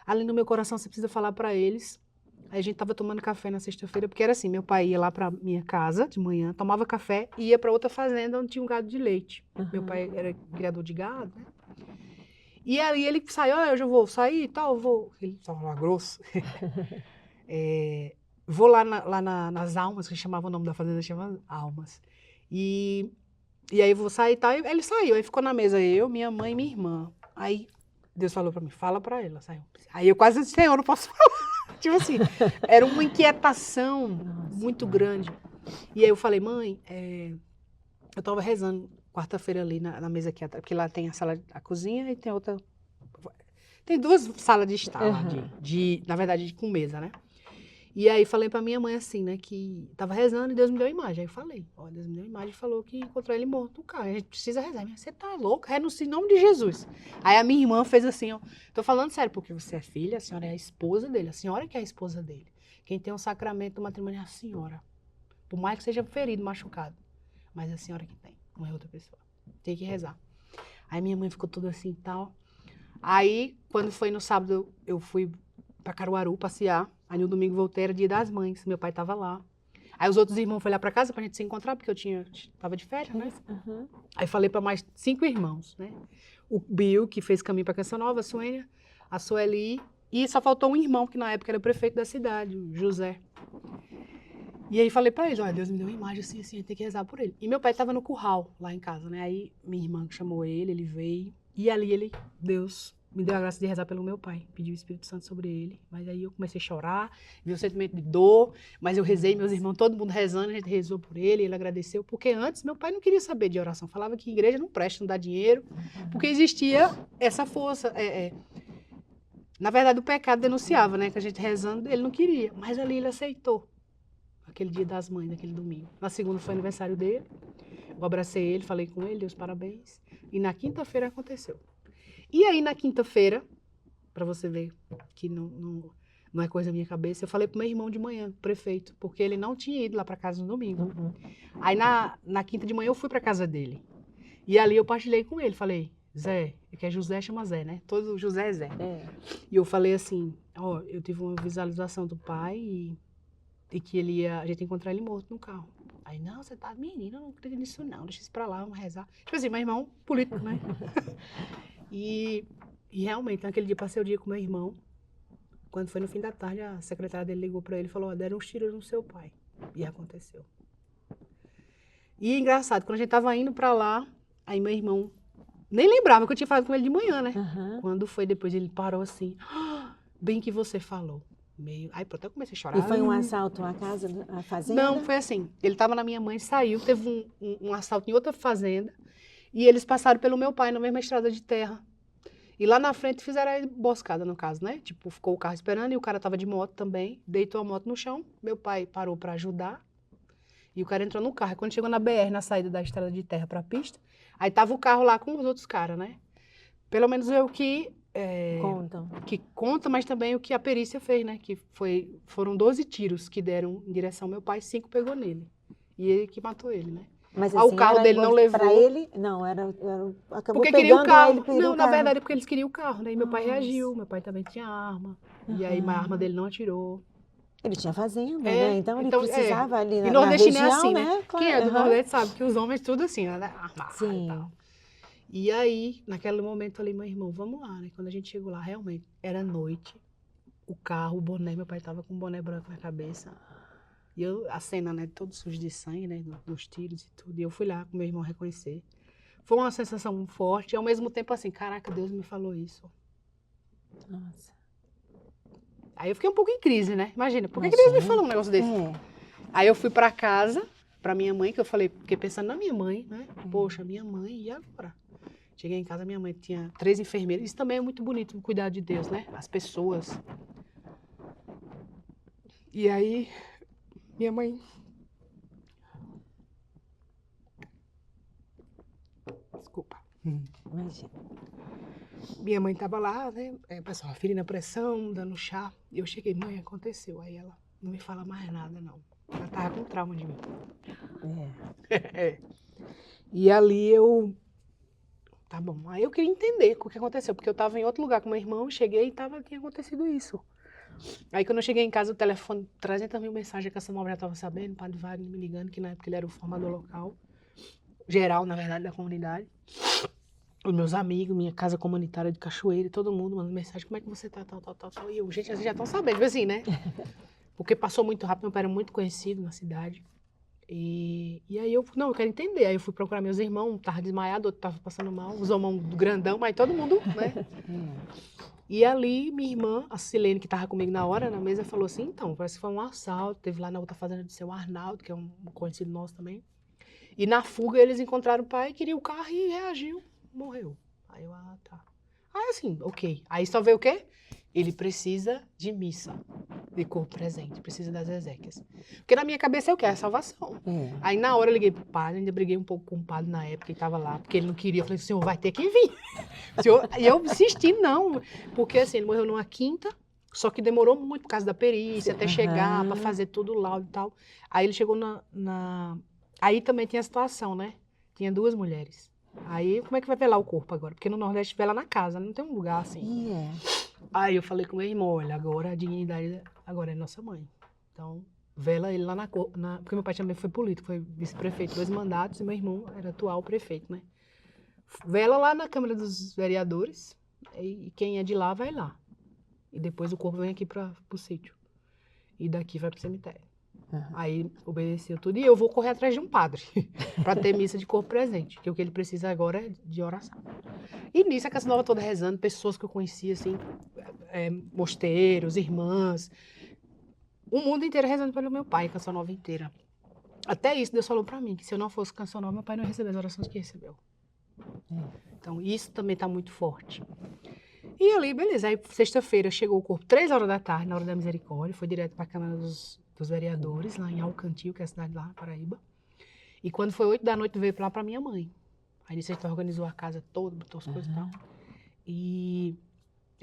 ali no meu coração, você precisa falar pra eles. Aí a gente tava tomando café na sexta-feira, porque era assim, meu pai ia lá pra minha casa de manhã, tomava café e ia pra outra fazenda onde tinha um gado de leite. Meu pai era criador de gado, né? E aí ele saiu, eu já vou sair e tal, ele falava grosso. Vou lá, nas Almas, que chamava o nome da fazenda, chama Almas. E aí eu vou sair e tal, e ele saiu, aí ficou na mesa eu, minha mãe e minha irmã. Aí Deus falou pra mim, fala pra ela, saiu. Aí eu quase disse, Senhor, não posso falar. Tipo assim, era uma inquietação muito grande. E aí eu falei, mãe, eu tava rezando quarta-feira ali na mesa aqui atrás, porque lá tem a sala, a cozinha e tem outra. Tem 2 salas de estar lá, na verdade, com mesa, né? E aí falei pra minha mãe assim, né, que tava rezando e Deus me deu a imagem. Aí eu falei, ó, Deus me deu a imagem e falou que encontrou ele morto no carro. A gente precisa rezar. Você tá louca? Renuncia em nome de Jesus. Aí a minha irmã fez assim, ó, tô falando sério, porque você é filha, a senhora é a esposa dele, a senhora que é a esposa dele. Quem tem o sacramento do matrimônio é a senhora. Por mais que seja ferido, machucado. Mas é a senhora que tem, não é outra pessoa. Tem que rezar. Aí minha mãe ficou toda assim e tal. Aí, quando foi no sábado, eu fui pra Caruaru passear. Aí no domingo voltei, era Dia das Mães, meu pai tava lá. Aí os outros irmãos foram lá pra casa pra gente se encontrar, porque eu tava de férias, né? Aí falei pra mais 5 irmãos, né? O Bill, que fez caminho pra Canção Nova, a Suênia, a Sueli, e só faltou um irmão, que na época era o prefeito da cidade, o José. E aí falei pra eles, olha, Deus me deu uma imagem assim, a gente tem que rezar por ele. E meu pai tava no curral, lá em casa, né? Aí minha irmã chamou ele veio, e ali Deus me deu a graça de rezar pelo meu pai, pedi o Espírito Santo sobre ele, mas aí eu comecei a chorar, vi o sentimento de dor, mas eu rezei, meus irmãos, todo mundo rezando, a gente rezou por ele, ele agradeceu, porque antes meu pai não queria saber de oração, falava que igreja não presta, não dá dinheiro, porque existia essa força, na verdade o pecado denunciava, né, que a gente rezando, ele não queria, mas ali ele aceitou, aquele Dia das Mães, naquele domingo. Na segunda foi aniversário dele, eu abracei ele, falei com ele, Deus parabéns, e na quinta-feira aconteceu. E aí, na quinta-feira, para você ver que não é coisa da minha cabeça, eu falei pro meu irmão de manhã, prefeito, porque ele não tinha ido lá para casa no domingo.
Uhum.
Aí, na quinta de manhã, eu fui para casa dele. E ali eu partilhei com ele, falei, Zé, que é José, chama Zé, né? Todo José é Zé. E eu falei assim, ó, eu tive uma visualização do pai e que a gente ia encontrar ele morto no carro. Aí, não, você tá menina, eu não acredito nisso não, deixa isso pra lá, vamos rezar. Tipo assim, meu irmão, político, né? E realmente, naquele dia, passei o dia com meu irmão. Quando foi no fim da tarde, a secretária dele ligou pra ele e falou, ó, deram uns tiros no seu pai. E aconteceu. E engraçado, quando a gente tava indo pra lá, aí meu irmão nem lembrava que eu tinha falado com ele de manhã, né?
Uhum.
Quando foi depois, ele parou assim, bem que você falou. Aí pronto, eu comecei a chorar.
E foi um assalto à casa, à fazenda?
Não, foi assim, ele tava na minha mãe, saiu, teve um assalto em outra fazenda, e eles passaram pelo meu pai na mesma estrada de terra. E lá na frente fizeram a emboscada, no caso, né? Tipo, ficou o carro esperando e o cara tava de moto também, deitou a moto no chão, meu pai parou pra ajudar, e o cara entrou no carro. Quando chegou na BR, na saída da estrada de terra pra pista, aí tava o carro lá com os outros caras, né? Pelo menos é o que conta, mas também o que a perícia fez, né? Que foram 12 tiros que deram em direção ao meu pai, 5 pegou nele. E ele que matou ele, né?
Mas
O carro dele não levou.
Pra ele, não, acabou
porque queria o carro.
Ele,
não,
o
na
carro.
verdade é porque eles queriam o carro, né? E meu pai
Nossa.
reagiu, meu pai também tinha arma. E aí a arma dele não atirou.
Ele tinha fazenda, né? Então ele precisava ali
e
na região,
é assim,
né?
Claro. Quem é do Nordeste sabe que os homens tudo assim, né? Armado e tal. E aí, naquele momento, eu falei, meu irmão, vamos lá, né? Quando a gente chegou lá, realmente, era noite. O carro, o boné, meu pai tava com um boné branco na cabeça. E a cena, né, todo sujo de sangue, né, dos tiros e tudo. E eu fui lá com meu irmão reconhecer. Foi uma sensação forte e ao mesmo tempo assim, caraca, Deus me falou isso.
Nossa.
Aí eu fiquei um pouco em crise, né? Imagina, por que Deus me falou um negócio desse? Aí eu fui pra casa, pra minha mãe, que eu falei, fiquei pensando na minha mãe, né? Poxa, minha mãe, e agora? Cheguei em casa, minha mãe tinha 3 enfermeiras. Isso também é muito bonito, o cuidado de Deus, né? As pessoas. E aí, minha mãe... Desculpa.
Imagina.
Minha mãe tava lá, né? Pessoal, ferindo a pressão, dando chá. E eu cheguei, mãe, aconteceu. Aí ela não me fala mais nada, não. Ela tava com trauma de mim. E ali eu... Tá bom. Aí eu queria entender o que aconteceu, porque eu tava em outro lugar com meu irmão, cheguei e tinha acontecido isso. Aí quando eu cheguei em casa, o telefone, 300 mil mensagens que essa nova já tava sabendo, o padre Wagner me ligando, que na época ele era o formador local, geral, na verdade, da comunidade. Os meus amigos, minha casa comunitária de Cachoeira, todo mundo mandando mensagem, como é que você tá, tal. E eu, gente, vocês já estão sabendo, tipo assim, né? Porque passou muito rápido, meu pai era muito conhecido na cidade. E aí eu quero entender. Aí eu fui procurar meus irmãos, um tava desmaiado, outro tava passando mal, os homens grandão, mas todo mundo, né? E ali, minha irmã, a Silene, que tava comigo na hora, na mesa, falou assim, então, parece que foi um assalto, teve lá na outra fazenda do seu Arnaldo, que é um conhecido nosso também. E na fuga eles encontraram o pai, queria o carro e reagiu, morreu. Aí eu, tá. Aí assim, ok. Aí só veio o quê? Ele precisa de missa, de corpo presente, precisa das exéquias. Porque na minha cabeça é o quê? É a salvação. Aí na hora eu liguei pro padre, ainda briguei um pouco com o padre na época, ele tava lá, porque ele não queria. Eu falei, o senhor vai ter que vir. E eu insisti, não. Porque assim, ele morreu numa quinta, só que demorou muito por causa da perícia, até chegar, pra fazer tudo o laudo e tal. Aí ele chegou Aí também tinha a situação, né? Tinha 2 mulheres. Aí, como é que vai velar o corpo agora? Porque no Nordeste vela na casa, não tem um lugar assim. Aí eu falei com meu irmão, olha, agora a dignidade agora é nossa mãe. Então, vela ele lá porque meu pai também foi político, foi vice-prefeito, 2 mandatos, e meu irmão era atual prefeito, né? Vela lá na Câmara dos Vereadores, e quem é de lá vai lá. E depois o corpo vem aqui pro sítio. E daqui vai pro cemitério. Aí obedeceu tudo. E eu vou correr atrás de um padre para ter missa de corpo presente, que o que ele precisa agora é de oração. E nisso a Casa Nova toda rezando, pessoas que eu conhecia, assim, mosteiros, irmãs, o mundo inteiro rezando pelo meu pai, a Canção Nova inteira. Até isso Deus falou para mim, que se eu não fosse Canção Nova, meu pai não ia receber as orações que recebeu. Então isso também está muito forte. E ali, beleza, aí sexta-feira chegou o corpo 3 horas da tarde, na hora da misericórdia, foi direto para a Câmara dos Vereadores, lá em Alcantil, que é a cidade lá na Paraíba. E quando foi 8 da noite, veio lá para minha mãe. Aí a gente organizou a casa toda, botou as coisas e tal.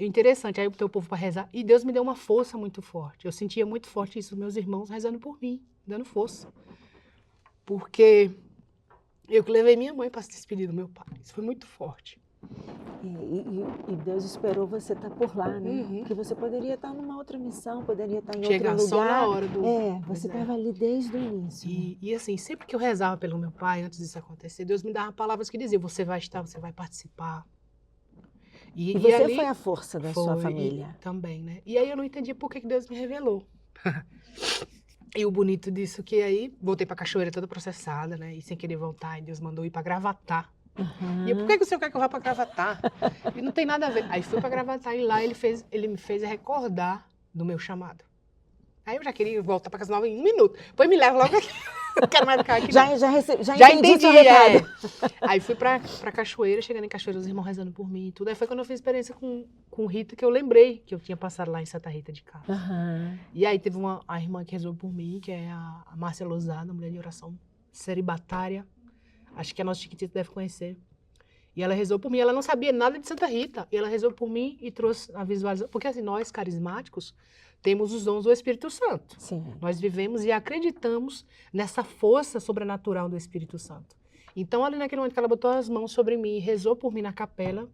interessante, aí o teu povo para rezar. E Deus me deu uma força muito forte. Eu sentia muito forte isso, meus irmãos rezando por mim, dando força. Porque eu que levei minha mãe para se despedir do meu pai. Isso foi muito forte.
E Deus esperou você estar por lá, né?
Uhum.
Porque você poderia estar numa outra missão, poderia estar em
Chegar
outro lugar.
só na hora do...
Você estava ali desde o início. Né?
E assim, sempre que eu rezava pelo meu pai, antes disso acontecer, Deus me dava palavras que diziam, você vai estar, você vai participar.
E você
ali,
foi a força da sua família.
Também, né? E aí eu não entendia por que Deus me revelou. E o bonito disso que aí, voltei pra Cachoeira toda processada, né? E sem querer voltar, e Deus mandou ir pra Gravatar. E eu, por que o senhor quer que eu vá pra Gravatar? E não tem nada a ver. Aí fui pra Gravatar e lá ele me fez recordar do meu chamado. Aí eu já queria voltar pra Casa Nova em 1 minuto. Depois me leva logo aqui. Não quero mais ficar aqui.
Já entendi.
Aí fui pra Cachoeira, chegando em Cachoeira, os irmãos rezando por mim e tudo. Aí foi quando eu fiz experiência com Rita, que eu lembrei que eu tinha passado lá em Santa Rita de Cássia. E aí teve a irmã que rezou por mim, que é a Márcia Lousada, mulher de oração celibatária. Acho que a nossa Chiquitita deve conhecer. E ela rezou por mim. Ela não sabia nada de Santa Rita. E ela rezou por mim e trouxe a visualização. Porque assim, nós carismáticos temos os dons do Espírito Santo. Sim. Nós vivemos e acreditamos nessa força sobrenatural do Espírito Santo. Então, ali naquele momento que ela botou as mãos sobre mim e rezou por mim na capela,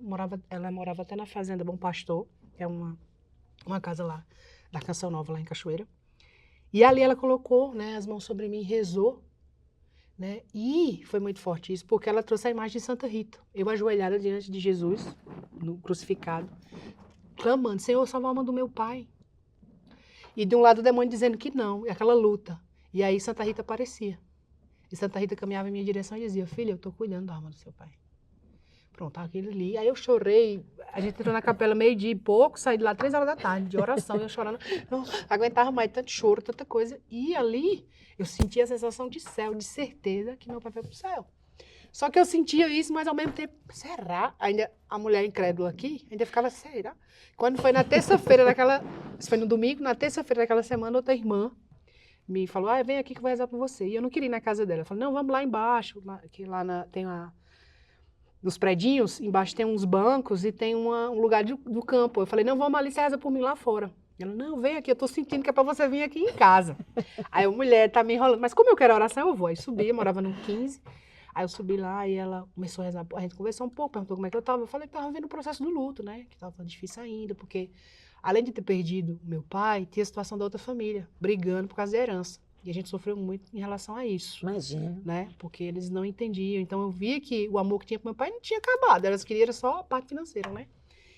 ela morava até na Fazenda Bom Pastor, que é uma casa lá da Canção Nova, lá em Cachoeira. E ali ela colocou, né, as mãos sobre mim e rezou. Né? E foi muito forte isso, porque ela trouxe a imagem de Santa Rita. Eu ajoelhada diante de Jesus, no crucificado, clamando, Senhor, salva a alma do meu pai. E de um lado o demônio dizendo que não, e aquela luta. E aí Santa Rita aparecia. E Santa Rita caminhava em minha direção e dizia, filha, eu estou cuidando da alma do seu pai. Pronto, aquilo ali. Aí eu chorei, a gente entrou na capela 12:00 e pouco, saí de lá 3 horas da tarde, de oração, eu chorando. Não aguentava mais tanto choro, tanta coisa. E ali eu sentia a sensação de céu, de certeza que meu pai foi pro céu. Só que eu sentia isso, mas ao mesmo tempo, será? Ainda a mulher incrédula aqui, ainda ficava, será? Quando foi na terça-feira isso foi no domingo, na terça-feira daquela semana, outra irmã me falou, vem aqui que eu vou rezar por você. E eu não queria ir na casa dela. Eu falei, não, vamos lá embaixo, que lá tem nos predinhos, embaixo tem uns bancos e tem um lugar do campo. Eu falei, não, vamos ali, você reza por mim lá fora. Ela, não, vem aqui, eu tô sentindo que é pra você vir aqui em casa. Aí a mulher tá me enrolando, mas como eu quero oração, eu vou. Aí subi, eu morava no 15. Aí eu subi lá e ela começou a rezar. A gente conversou um pouco, perguntou como é que eu tava. Eu falei que tava vendo o processo do luto, né? Que tava difícil ainda, porque além de ter perdido meu pai, tinha a situação da outra família, brigando por causa da herança. E a gente sofreu muito em relação a isso.
Imagina.
Né? Porque eles não entendiam. Então eu via que o amor que tinha com meu pai não tinha acabado. Elas queriam só a parte financeira, né?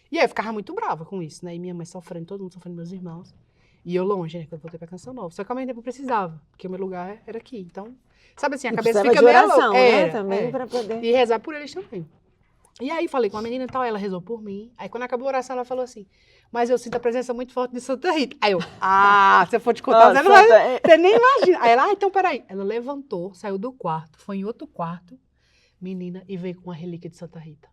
E aí eu ficava muito brava com isso, né? E minha mãe sofrendo, todo mundo sofrendo, meus irmãos. E eu longe, né? Quando eu voltei pra Canção Nova. Só que ao mesmo tempo eu precisava, porque o meu lugar era aqui. Então, sabe assim, a cabeça fica
de oração,
meio
né? Também pra poder...
E rezar por eles também. E aí falei com a menina e tal, ela rezou por mim. Aí quando acabou a oração, ela falou assim, mas eu sinto a presença muito forte de Santa Rita. Aí eu, se eu for te contar, você nem imagina. Aí ela, então peraí. Ela levantou, saiu do quarto, foi em outro quarto, menina, e veio com a relíquia de Santa Rita.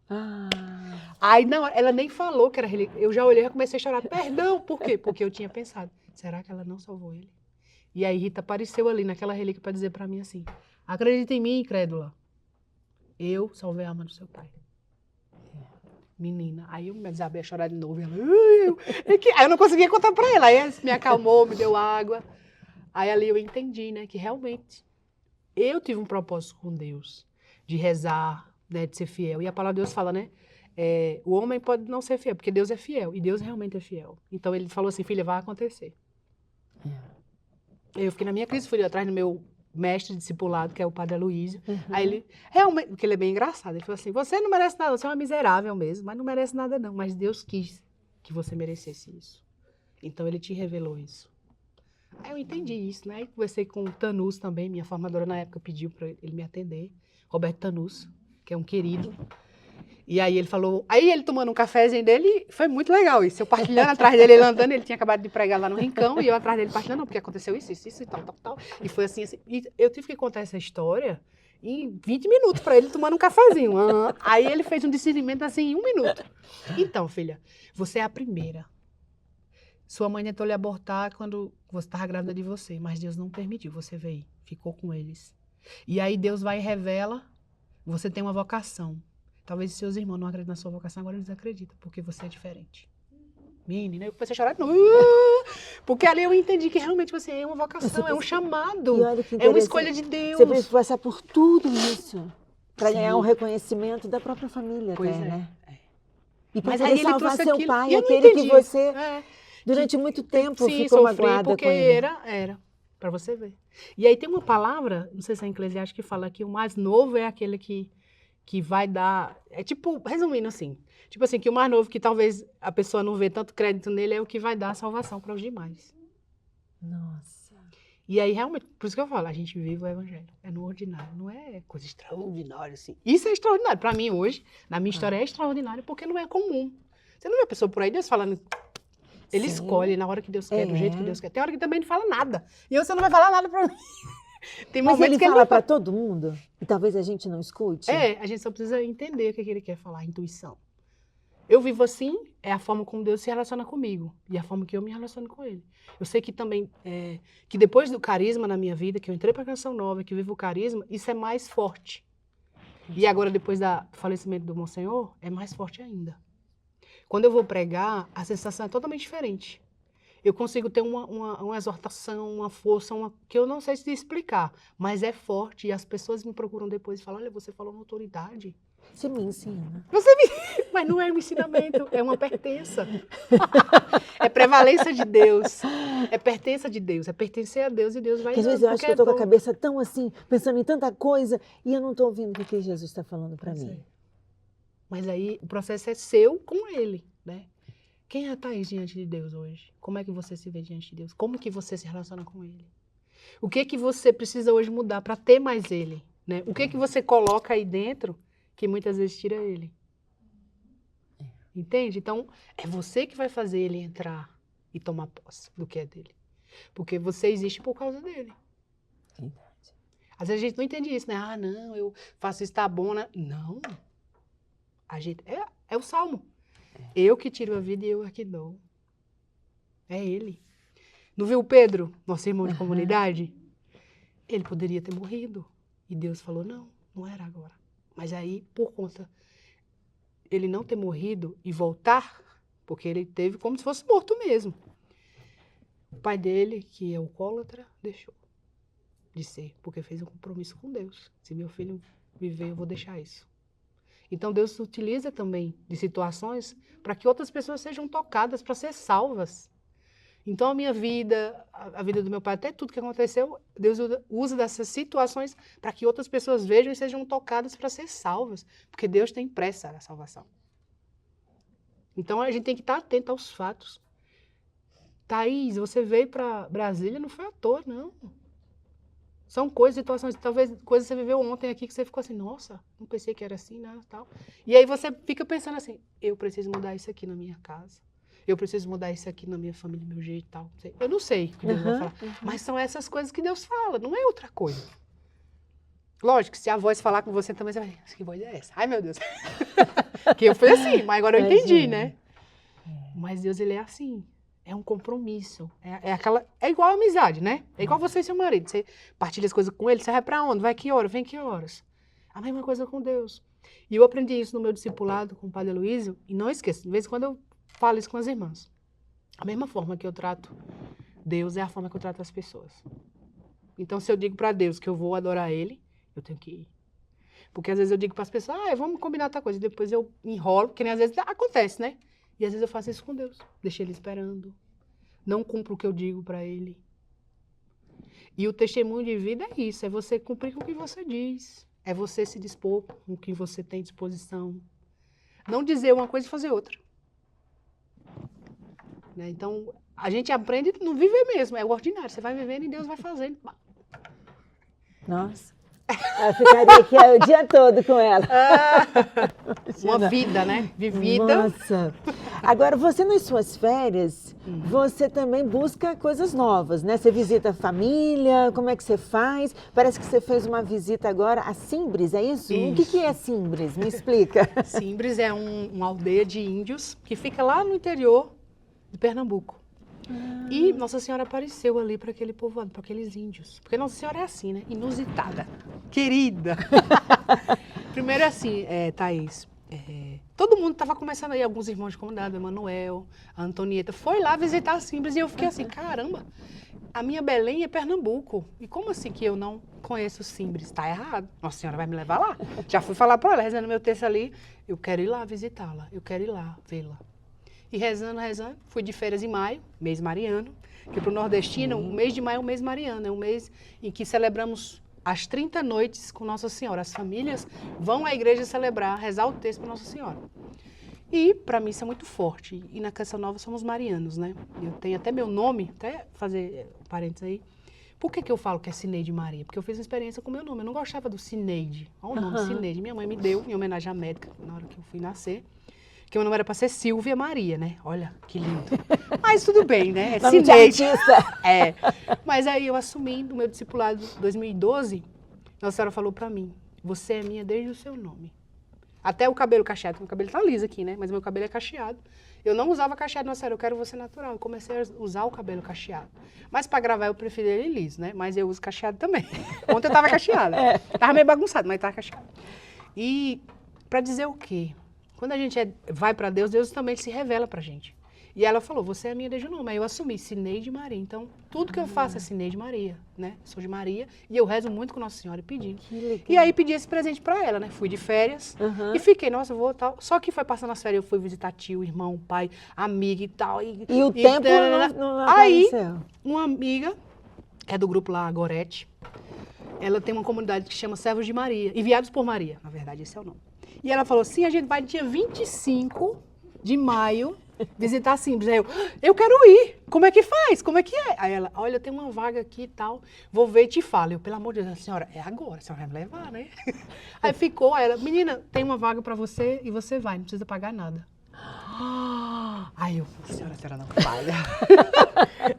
Aí não, ela nem falou que era relíquia. Eu já olhei e comecei a chorar. Perdão, por quê? Porque eu tinha pensado, será que ela não salvou ele? E aí Rita apareceu ali naquela relíquia para dizer para mim assim, acredita em mim, incrédula. Eu salvei a alma do seu pai. Menina, aí eu me desabei a chorar de novo. E ela, aí eu não conseguia contar pra ela. Aí ela me acalmou, me deu água. Aí ali eu entendi, né, que realmente eu tive um propósito com Deus, de rezar, né, de ser fiel. E a palavra de Deus fala, né, o homem pode não ser fiel, porque Deus é fiel. E Deus realmente é fiel. Então ele falou assim, filha, vai acontecer. Eu fiquei na minha crise, fui atrás do meu mestre discipulado, que é o padre Aloísio. Aí ele, realmente, porque ele é bem engraçado, ele falou assim, você não merece nada, você é uma miserável mesmo, mas não merece nada não, mas Deus quis que você merecesse isso. Então ele te revelou isso. Aí eu entendi isso, né? Aí conversei com o Tanus também, minha formadora na época pediu para ele me atender, Roberto Tanus, que é um querido. E aí ele falou, aí ele tomando um cafezinho dele, foi muito legal isso, eu partilhando atrás dele, ele andando, ele tinha acabado de pregar lá no Rincão, e eu atrás dele partilhando, não, porque aconteceu isso e tal. E foi assim, e eu tive que contar essa história em 20 minutos para ele tomando um cafezinho. Aí ele fez um discernimento assim em 1 minuto. Então, filha, você é a primeira. Sua mãe tentou lhe abortar quando você estava grávida de você, mas Deus não permitiu, você veio, ficou com eles. E aí Deus vai e revela, você tem uma vocação. Talvez seus irmãos não acreditem na sua vocação, agora eles acreditam, porque você é diferente. Menina, eu comecei a chorar de novo. Porque ali eu entendi que realmente, tipo assim, é uma vocação, é um chamado.
E olha que
É uma
interessante.
escolha de Deus.
Você precisa passar por tudo isso para
Sim.
ganhar um reconhecimento da própria família,
Pois
até,
é.
né? E para
Mas
poder
aí ele
salvar
trouxe
seu
aquilo,
pai,
e eu não
aquele que
entendi.
você, durante muito tempo,
Sim,
ficou
sofri
magoada
porque
com ele.
era, pra você ver. E aí tem uma palavra, não sei se é em Eclesiastes, que fala que o mais novo é aquele que vai dar, é tipo, resumindo assim, tipo assim, que o mais novo, que talvez a pessoa não vê tanto crédito nele, é o que vai dar a salvação para os demais.
Nossa.
E aí, realmente, por isso que eu falo, a gente vive o evangelho, é no ordinário, não é coisa extraordinária, assim. Isso é extraordinário, para mim hoje, na minha história é extraordinário, porque não é comum. Você não vê a pessoa por aí, Deus falando, ele
Sim.
escolhe na hora que Deus quer, do jeito que
É.
Deus quer. Tem hora que também não fala nada, e você não vai falar nada para mim. Tem
Mas
momentos
ele
que ele
fala
não
para todo mundo? E talvez a gente não escute?
É, a gente só precisa entender o que ele quer falar, a intuição. Eu vivo assim, é a forma como Deus se relaciona comigo e a forma que eu me relaciono com Ele. Eu sei que também, que depois do carisma na minha vida, que eu entrei para a Canção Nova, que vivo o carisma, isso é mais forte. E agora, depois do falecimento do Monsenhor, é mais forte ainda. Quando eu vou pregar, a sensação é totalmente diferente. Eu consigo ter uma exortação, uma força, que eu não sei se explicar, mas é forte e as pessoas me procuram depois e falam, olha, você falou na autoridade.
Você me ensina.
Mas não é um ensinamento, é uma pertença. É prevalência de Deus. É pertença de Deus, é pertencer a Deus e Deus vai
Porque às
dando,
vezes eu acho
porque
que eu estou com a
bom.
cabeça tão assim, pensando em tanta coisa, e eu não estou ouvindo o que Jesus está falando para
Pois
mim.
é. Mas aí o processo é seu com Ele, né? Quem é a Thaís diante de Deus hoje? Como é que você se vê diante de Deus? Como que você se relaciona com Ele? O que que você precisa hoje mudar para ter mais Ele? Né? O que que você coloca aí dentro que muitas vezes tira Ele? Entende? Então, é você que vai fazer Ele entrar e tomar posse do que é dele. Porque você existe por causa dele.
Verdade.
Às vezes a gente não entende isso, né? Ah, não, eu faço isso, tá bom, né? Não. A gente, é o Salmo. Eu que tiro a vida e eu a que dou. É ele. Não viu o Pedro, nosso irmão de comunidade? Ele poderia ter morrido. E Deus falou, não, não era agora. Mas aí, por conta ele não ter morrido e voltar, porque ele teve como se fosse morto mesmo. O pai dele, que é alcoólatra, deixou de ser, porque fez um compromisso com Deus. Se meu filho viver, eu vou deixar isso. Então Deus utiliza também de situações para que outras pessoas sejam tocadas, para ser salvas. Então a minha vida, a vida do meu pai, até tudo que aconteceu, Deus usa dessas situações para que outras pessoas vejam e sejam tocadas para ser salvas. Porque Deus tem pressa na salvação. Então a gente tem que estar atento aos fatos. Thaís, você veio para Brasília, não foi à toa, não. São coisas, situações, talvez coisas que você viveu ontem aqui que você ficou assim, nossa, não pensei que era assim, né, tal. E aí você fica pensando assim, eu preciso mudar isso aqui na minha casa. Eu preciso mudar isso aqui na minha família, meu jeito e tal. Eu não sei o que Deus vai falar. Mas são essas coisas que Deus fala, não é outra coisa. Lógico, se a voz falar com você também, você vai dizer, que voz é essa? Ai, meu Deus. Que eu fui assim, mas agora eu entendi, né? Mas Deus, ele é assim. É um compromisso. É igual a amizade, né? É igual você e seu marido. Você partilha as coisas com ele, você vai pra onde? Vai que horas? Vem que horas? A mesma coisa com Deus. E eu aprendi isso no meu discipulado com o Padre Aloysio, e não esqueço, de vez em quando eu falo isso com as irmãs. A mesma forma que eu trato Deus é a forma que eu trato as pessoas. Então, se eu digo para Deus que eu vou adorar Ele, eu tenho que ir. Porque às vezes eu digo para as pessoas, vamos combinar outra coisa. Depois eu enrolo, porque nem às vezes acontece, né? E às vezes eu faço isso com Deus. Deixo Ele esperando. Não cumpro o que eu digo para Ele. E o testemunho de vida é isso. É você cumprir com o que você diz. É você se dispor com o que você tem disposição. Não dizer uma coisa e fazer outra. Né? Então, a gente aprende a não viver mesmo, é o ordinário. Você vai vivendo e Deus vai fazendo.
Nossa, eu ficaria aqui o dia todo com ela.
Uma vida, né? Vivida.
Nossa. Agora, você nas suas férias, você também busca coisas novas, né? Você visita a família, como é que você faz? Parece que você fez uma visita agora a Simbres, é isso? O que é Simbres? Me explica.
Simbres é uma aldeia de índios que fica lá no interior de Pernambuco. E Nossa Senhora apareceu ali para aquele povoado, para aqueles índios. Porque Nossa Senhora é assim, né? Inusitada. Querida. Primeiro assim, Thaís, todo mundo estava começando aí, alguns irmãos de comunidade, o Emanuel, a Antonieta, foi lá visitar a Simbres e eu fiquei assim, caramba, a minha Belém é Pernambuco. E como assim que eu não conheço Simbres? Está errado. Nossa Senhora vai me levar lá. Já fui falar para ela, rezando meu texto ali, eu quero ir lá visitá-la, eu quero ir lá vê-la. E rezando, fui de férias em maio, mês mariano, que para o nordestino, o mês de maio é um mês mariano, é um mês em que celebramos as 30 noites com Nossa Senhora. As famílias vão à igreja celebrar, rezar o texto para Nossa Senhora. E, para mim, isso é muito forte. E na Canção Nova somos marianos, né? Eu tenho até meu nome, até fazer um parênteses aí. Por que eu falo que é Cineide Maria? Porque eu fiz uma experiência com o meu nome. Eu não gostava do Cineide. Olha o nome, Cineide. Minha mãe me deu, em homenagem à médica, na hora que eu fui nascer. Que o meu nome era para ser Silvia Maria, né? Olha, que lindo. Mas tudo bem, né? É Cineide. É. Mas aí eu assumi no meu discipulado em 2012, Nossa Senhora falou para mim, você é minha desde o seu nome. Até o cabelo cacheado, meu cabelo tá liso aqui, né? Mas meu cabelo é cacheado. Eu não usava cacheado, Nossa Senhora, eu quero você natural. Eu comecei a usar o cabelo cacheado. Mas para gravar eu preferi ele liso, né? Mas eu uso cacheado também. Ontem eu tava cacheada. Tava meio bagunçado, mas tava cacheado. E para dizer o quê? Quando a gente vai para Deus, Deus também se revela pra gente. E ela falou, você é minha desde o nome. Aí eu assumi, Cineide Maria. Então, tudo que eu faço é Cineide Maria, né? Sou de Maria. E eu rezo muito com Nossa Senhora pedindo. E aí pedi esse presente pra ela, né? Fui de férias e fiquei, nossa, eu vou tal. Só que foi passando as férias, eu fui visitar tio, irmão, pai, amiga e tal.
E o tempo não
aí,
apareceu.
Uma amiga, que é do grupo lá, a Gorete, ela tem uma comunidade que chama Servos de Maria. Enviados por Maria, na verdade, esse é o nome. E ela falou, sim, a gente vai dia 25 de maio visitar a Simbres. Aí eu quero ir. Como é que faz? Como é que é? Aí ela, olha, tem uma vaga aqui e tal, vou ver e te falo. Eu, pelo amor de Deus, senhora, é agora, a senhora vai me levar, né? Aí ficou, aí ela, menina, tem uma vaga pra você e você vai, não precisa pagar nada. Aí eu, a senhora não falha.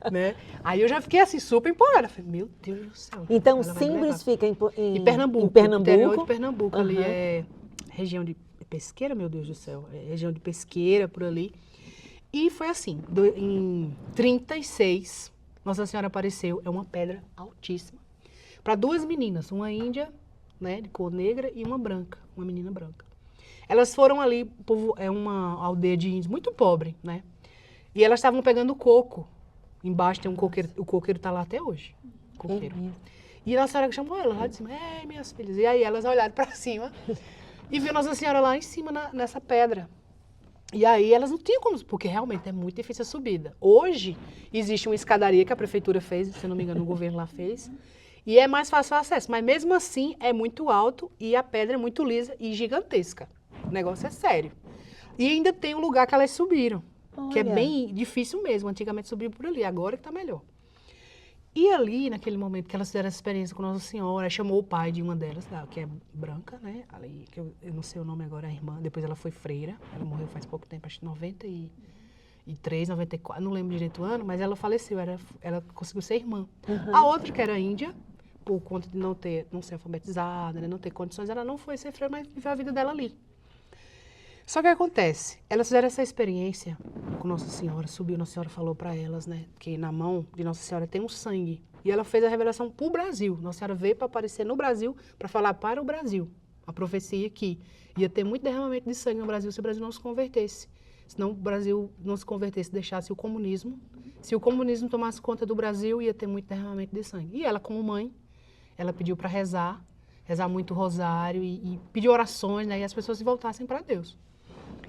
Né? Aí eu já fiquei assim, super empolgada. Falei, meu Deus do céu.
Então, Simbres fica em
Pernambuco.
Em Pernambuco.
Interior de Pernambuco, ali é região de Pesqueira, meu Deus do céu. É região de Pesqueira, por ali. E foi assim, em 36, Nossa Senhora apareceu, é uma pedra altíssima, para duas meninas, uma índia, né, de cor negra, e uma branca, uma menina branca. Elas foram ali, é uma aldeia de índios muito pobre, né? E elas estavam pegando coco. Embaixo tem um coqueiro, o coqueiro está lá até hoje. Coqueiro. E Nossa Senhora chamou elas lá de cima, minhas filhas. E aí elas olharam para cima e viu Nossa Senhora lá em cima, nessa pedra. E aí elas não tinham como, porque realmente é muito difícil a subida. Hoje existe uma escadaria que a prefeitura fez, se não me engano o governo lá fez, e é mais fácil o acesso, mas mesmo assim é muito alto e a pedra é muito lisa e gigantesca. O negócio é sério. E ainda tem um lugar que elas subiram, que é bem difícil mesmo, antigamente subiam por ali, agora que tá melhor. E ali, naquele momento que elas fizeram essa experiência com Nossa Senhora, chamou o pai de uma delas, que é branca, né? Ali, que eu não sei o nome agora, a irmã. Depois ela foi freira. Ela morreu faz pouco tempo, acho que 93, 94, não lembro direito o ano, mas ela faleceu, ela conseguiu ser irmã. A outra, que era índia, por conta de não ser alfabetizada, né? Não ter condições, ela não foi ser freira, mas viveu a vida dela ali. Só que acontece, elas fizeram essa experiência com Nossa Senhora, subiu, Nossa Senhora falou para elas, né, que na mão de Nossa Senhora tem um sangue. E ela fez a revelação para o Brasil. Nossa Senhora veio para aparecer no Brasil, para falar para o Brasil. A profecia que ia ter muito derramamento de sangue no Brasil se o Brasil não se convertesse. Senão o Brasil não se convertesse, deixasse o comunismo. Se o comunismo tomasse conta do Brasil, ia ter muito derramamento de sangue. E ela, como mãe, ela pediu para rezar muito rosário e pedir orações, né, e as pessoas se voltassem para Deus.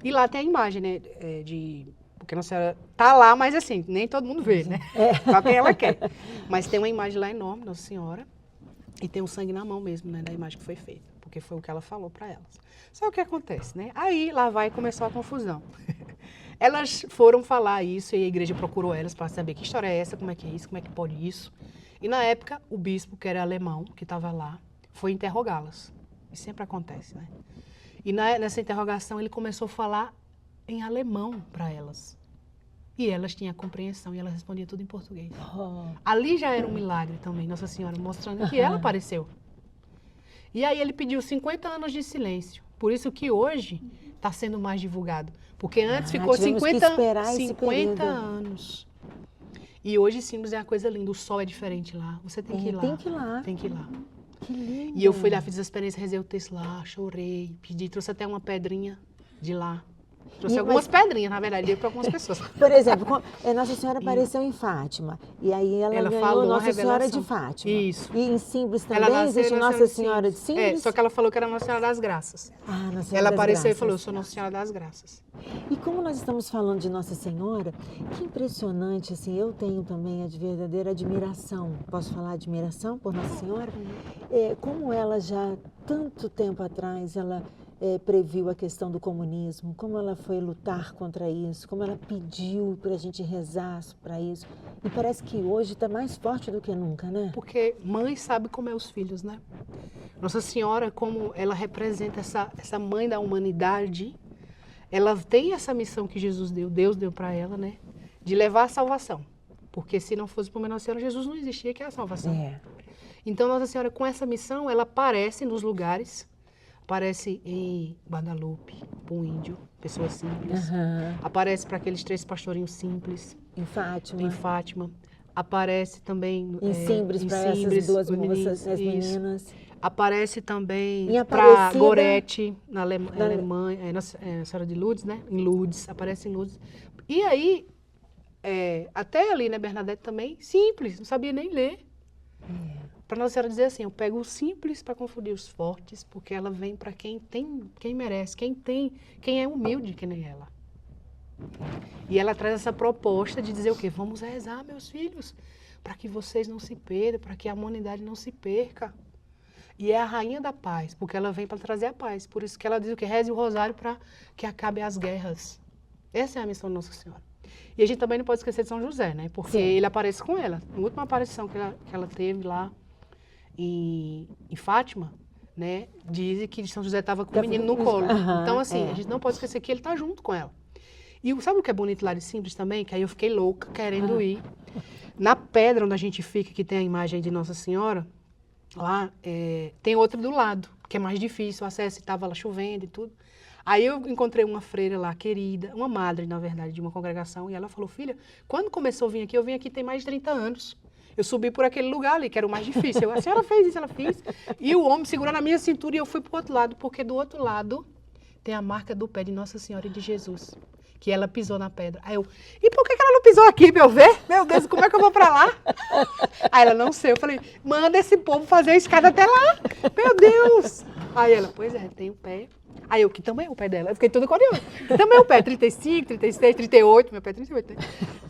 E lá tem a imagem, né, porque Nossa Senhora tá lá, mas assim, nem todo mundo vê, né? Só quem ela quer. Mas tem uma imagem lá enorme, Nossa Senhora, e tem o sangue na mão mesmo, né, da imagem que foi feita, porque foi o que ela falou para elas. Só o que acontece, né? Aí lá começou a confusão. Elas foram falar isso e a igreja procurou elas para saber que história é essa, como é que é isso, como é que pode isso. E na época, o bispo, que era alemão, que estava lá, foi interrogá-las. E sempre acontece, né? E nessa interrogação ele começou a falar em alemão para elas. E elas tinham a compreensão e elas respondiam tudo em português. Ali já era um milagre também, Nossa Senhora mostrando que ela apareceu. E aí ele pediu 50 anos de silêncio. Por isso que hoje está sendo mais divulgado. Porque antes ficou 50 anos. E hoje Simbres é uma coisa linda, o sol é diferente lá. Você tem que ir lá.
Tem que ir lá.
Tem que ir lá.
Que lindo.
E eu fui lá, fiz a experiência, rezei o texto lá, chorei, pedi, trouxe até uma pedrinha de lá. Trouxe algumas pedrinhas, na verdade, deu para algumas pessoas.
Por exemplo, Nossa Senhora apareceu em Fátima. E aí ela ganhou
falou
Nossa Senhora de Fátima.
Isso.
E em Simples também existe Nossa Senhora de Simples?
Só que ela falou que era Nossa Senhora das Graças.
Ah, Nossa Senhora
ela
das
apareceu
Graças.
E falou, eu sou Nossa Senhora das Graças.
E como nós estamos falando de Nossa Senhora, que impressionante, assim, eu tenho também a verdadeira admiração. Posso falar admiração por Nossa Senhora? Como ela já, tanto tempo atrás, ela previu a questão do comunismo, como ela foi lutar contra isso, como ela pediu para a gente rezar para isso. E parece que hoje está mais forte do que nunca, né?
Porque mãe sabe como é os filhos, né? Nossa Senhora, como ela representa essa mãe da humanidade, ela tem essa missão que Jesus deu, Deus deu para ela, né? De levar a salvação. Porque se não fosse por Nossa Senhora, Jesus não existia, que é a salvação. Então, Nossa Senhora, com essa missão, ela aparece nos lugares. Aparece em Guadalupe, para um índio, pessoa simples. Aparece para aqueles 3 pastorinhos simples.
Em Fátima.
Em Fátima. Aparece também...
Em Simples, para essas 2 moças, as meninas.
Aparece também
para
Gorete, na Alemanha, Nossa Senhora de Lourdes, né? Em Lourdes, aparece em Lourdes. E aí, até ali, né, Bernadette também, simples, não sabia nem ler. Para Nossa Senhora dizer assim, eu pego o simples para confundir os fortes, porque ela vem para quem merece, quem é humilde que nem ela. E ela traz essa proposta de dizer o quê? Vamos rezar, meus filhos, para que vocês não se percam, para que a humanidade não se perca. E é a rainha da paz, porque ela vem para trazer a paz. Por isso que ela diz o quê? Reze o rosário para que acabe as guerras. Essa é a missão de Nossa Senhora. E a gente também não pode esquecer de São José, né? Porque ele aparece com ela. Na última aparição que ela teve lá em Fátima, né? Dizem que São José estava com o menino no colo. Então, assim, a gente não pode esquecer que ele está junto com ela. E sabe o que é bonito lá de Simples também? Que aí eu fiquei louca, querendo ir. Na pedra onde a gente fica, que tem a imagem de Nossa Senhora, lá tem outra do lado, que é mais difícil o acesso, estava lá chovendo e tudo. Aí eu encontrei uma freira lá, querida, uma madre, na verdade, de uma congregação, e ela falou, filha, quando começou a vir aqui, eu vim aqui tem mais de 30 anos. Eu subi por aquele lugar ali, que era o mais difícil. A senhora fez isso, ela fez. E o homem segurou na minha cintura e eu fui pro outro lado, porque do outro lado tem a marca do pé de Nossa Senhora e de Jesus, que ela pisou na pedra. Aí eu, e por que ela não pisou aqui, meu ver? Meu Deus, como é que eu vou pra lá? Aí ela, não sei. Eu falei, manda esse povo fazer a escada até lá. Meu Deus. Aí ela, pois é, tem o pé. Aí eu, que tamanho é o pé dela? Eu fiquei toda curiosa. Que tamanho é o pé? 35, 36, 38, meu pé é 38. Né?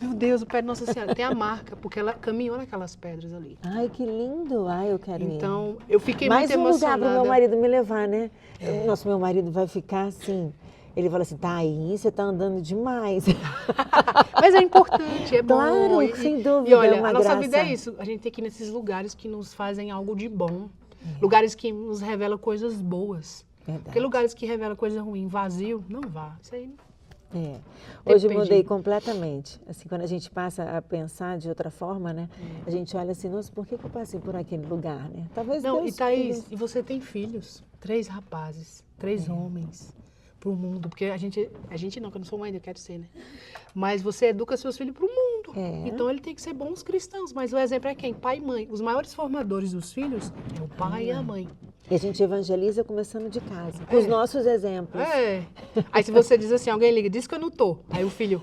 Meu Deus, o pé de Nossa Senhora tem a marca, porque ela caminhou naquelas pedras ali.
Ai, que lindo. Ai, eu quero ir.
Então, eu fiquei muito emocionada.
Mais um lugar para o meu marido me levar, né? Nossa, meu marido vai ficar assim... Ele fala assim, Thaís, você tá andando demais.
Mas é importante, é bom.
Claro, sem dúvida,
e olha,
é uma
a nossa
graça.
vida é isso. A gente tem que ir nesses lugares que nos fazem algo de bom. Lugares que nos revelam coisas boas.
Verdade.
Porque lugares que revelam coisa ruim, vazio, não vá. Isso aí
Hoje eu mudei completamente. Assim, quando a gente passa a pensar de outra forma, né? A gente olha assim, nossa, por que eu passei por aquele lugar, né? Talvez
não,
Deus...
E Thaís, e você tem filhos, 3 rapazes, 3 homens pro mundo, porque a gente não, que eu não sou mãe, eu quero ser, né? Mas você educa seus filhos pro mundo. Então ele tem que ser bons cristãos, mas o exemplo é quem? Pai e mãe. Os maiores formadores dos filhos é o pai e a mãe.
E a gente evangeliza começando de casa, com os nossos exemplos.
Aí se você diz assim, alguém liga, diz que eu não tô. Aí o filho,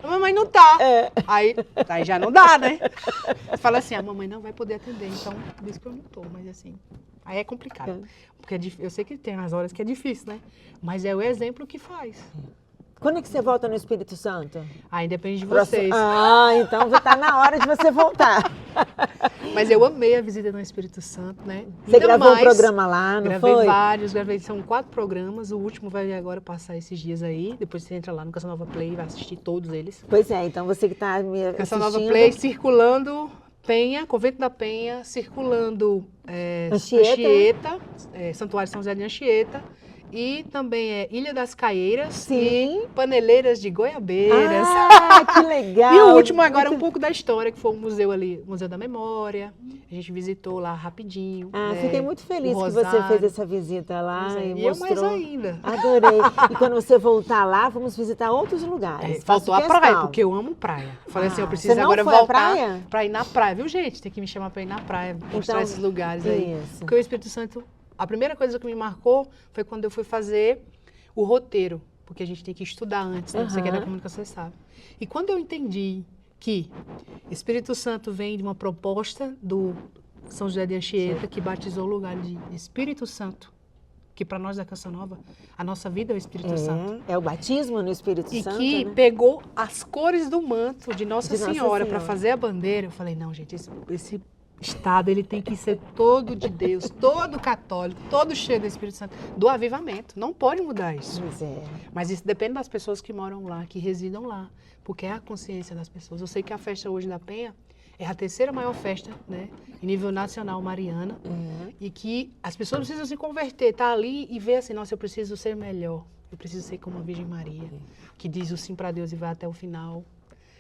a mamãe não tá. Aí já não dá, né? Você fala assim, a mamãe não vai poder atender, então diz que eu não tô, mas assim... Aí é complicado, porque eu sei que tem as horas que é difícil, né? Mas é o exemplo que faz.
Quando é que você volta no Espírito Santo?
Aí depende de vocês.
Então está na hora de você voltar.
Mas eu amei a visita no Espírito Santo, né?
Você gravou um programa lá, não foi?
Gravei são 4 programas, o último vai agora passar esses dias aí, depois você entra lá no Canção Nova Play e vai assistir todos eles.
Pois é, então você que está me assistindo...
Canção Nova Play, circulando... Penha, Convento da Penha, circulando Anchieta, Santuário São José de Anchieta, e também Ilha das Caieiras e Paneleiras de Goiabeiras.
Ah, que legal!
E o último agora é um pouco da história, que foi o museu ali, Museu da Memória. A gente visitou lá rapidinho.
Fiquei muito feliz que você fez essa visita lá e mostrou.
Eu mais ainda.
Adorei. E quando você voltar lá, vamos visitar outros lugares.
Faltou a praia, porque eu amo praia. Falei assim, eu preciso agora voltar para ir na praia, viu, gente? Tem que me chamar para ir na praia, mostrar esses lugares aí. Porque o Espírito Santo, a primeira coisa que me marcou foi quando eu fui fazer o roteiro, porque a gente tem que estudar antes, né? Você que é da comunicação, você sabe. E quando eu entendi que Espírito Santo vem de uma proposta do São José de Anchieta, que batizou o lugar de Espírito Santo, que para nós da Canção Nova, a nossa vida é o Espírito Santo.
É o batismo no Espírito Santo,
E que
né?
pegou as cores do manto de Nossa
Nossa
Senhora para
Senhora.
fazer a bandeira. Eu falei, não, gente, esse estado ele tem que ser todo de Deus, todo católico, todo cheio do Espírito Santo, do avivamento. Não pode mudar isso.
Pois é.
Mas isso depende das pessoas que moram lá, que residam lá, porque é a consciência das pessoas. Eu sei que a festa hoje da Penha é a terceira maior festa, né, em nível nacional mariana, e que as pessoas precisam se converter, tá ali e ver assim, nossa, eu preciso ser melhor, eu preciso ser como a Virgem Maria, que diz o sim para Deus e vai até o final,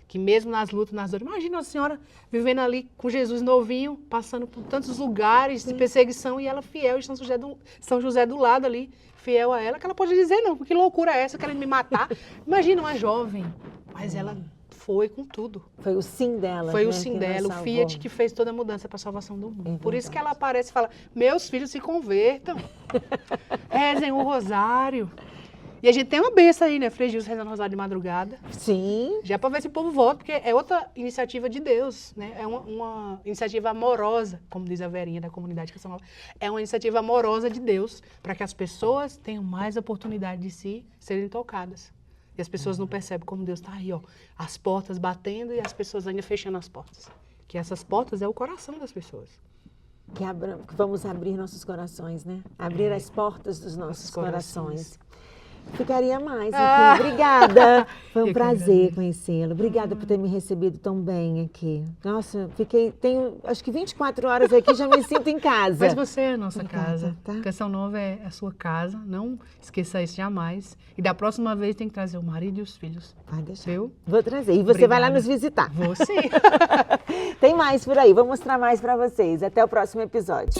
que mesmo nas lutas, nas dores, imagina a senhora vivendo ali com Jesus novinho, passando por tantos lugares de perseguição e ela fiel, e São José do lado ali, fiel a ela, que ela pode dizer, não, que loucura é essa, querendo me matar. Imagina uma jovem, mas ela foi com tudo.
Foi o sim dela.
Foi
né,
o sim
que
dela,
nos
o Fiat
salvou.
que fez toda a mudança para a salvação do mundo.
É
Por isso que
verdade.
ela aparece e fala, meus filhos se convertam, rezem o rosário. E a gente tem uma benção aí, né? Frei Gilson rezando o rosário de madrugada.
Sim.
Já para ver se o povo volta, porque é outra iniciativa de Deus, né? É uma iniciativa amorosa, como diz a Verinha da comunidade Canção Nova. É uma iniciativa amorosa de Deus para que as pessoas tenham mais oportunidade de serem tocadas. E as pessoas não percebem como Deus está aí, ó, as portas batendo e as pessoas ainda fechando as portas. Que essas portas é o coração das pessoas.
Que vamos abrir nossos corações, né? Abrir as portas dos nossos corações. Ficaria mais aqui. Obrigada. Foi um
Eu que
prazer
agradeço.
conhecê-lo. Obrigada por ter me recebido tão bem aqui. Nossa, tenho acho que 24 horas aqui, já me sinto em casa.
Mas você é a nossa
Em
casa.
casa, tá?
Canção Nova é a sua casa. Não esqueça isso jamais. E da próxima vez tem que trazer o marido e os filhos.
Vai deixar.
Viu?
Vou trazer. E você vai lá
Obrigada.
nos visitar.
Você.
Tem mais por aí. Vou mostrar mais para vocês. Até o próximo episódio.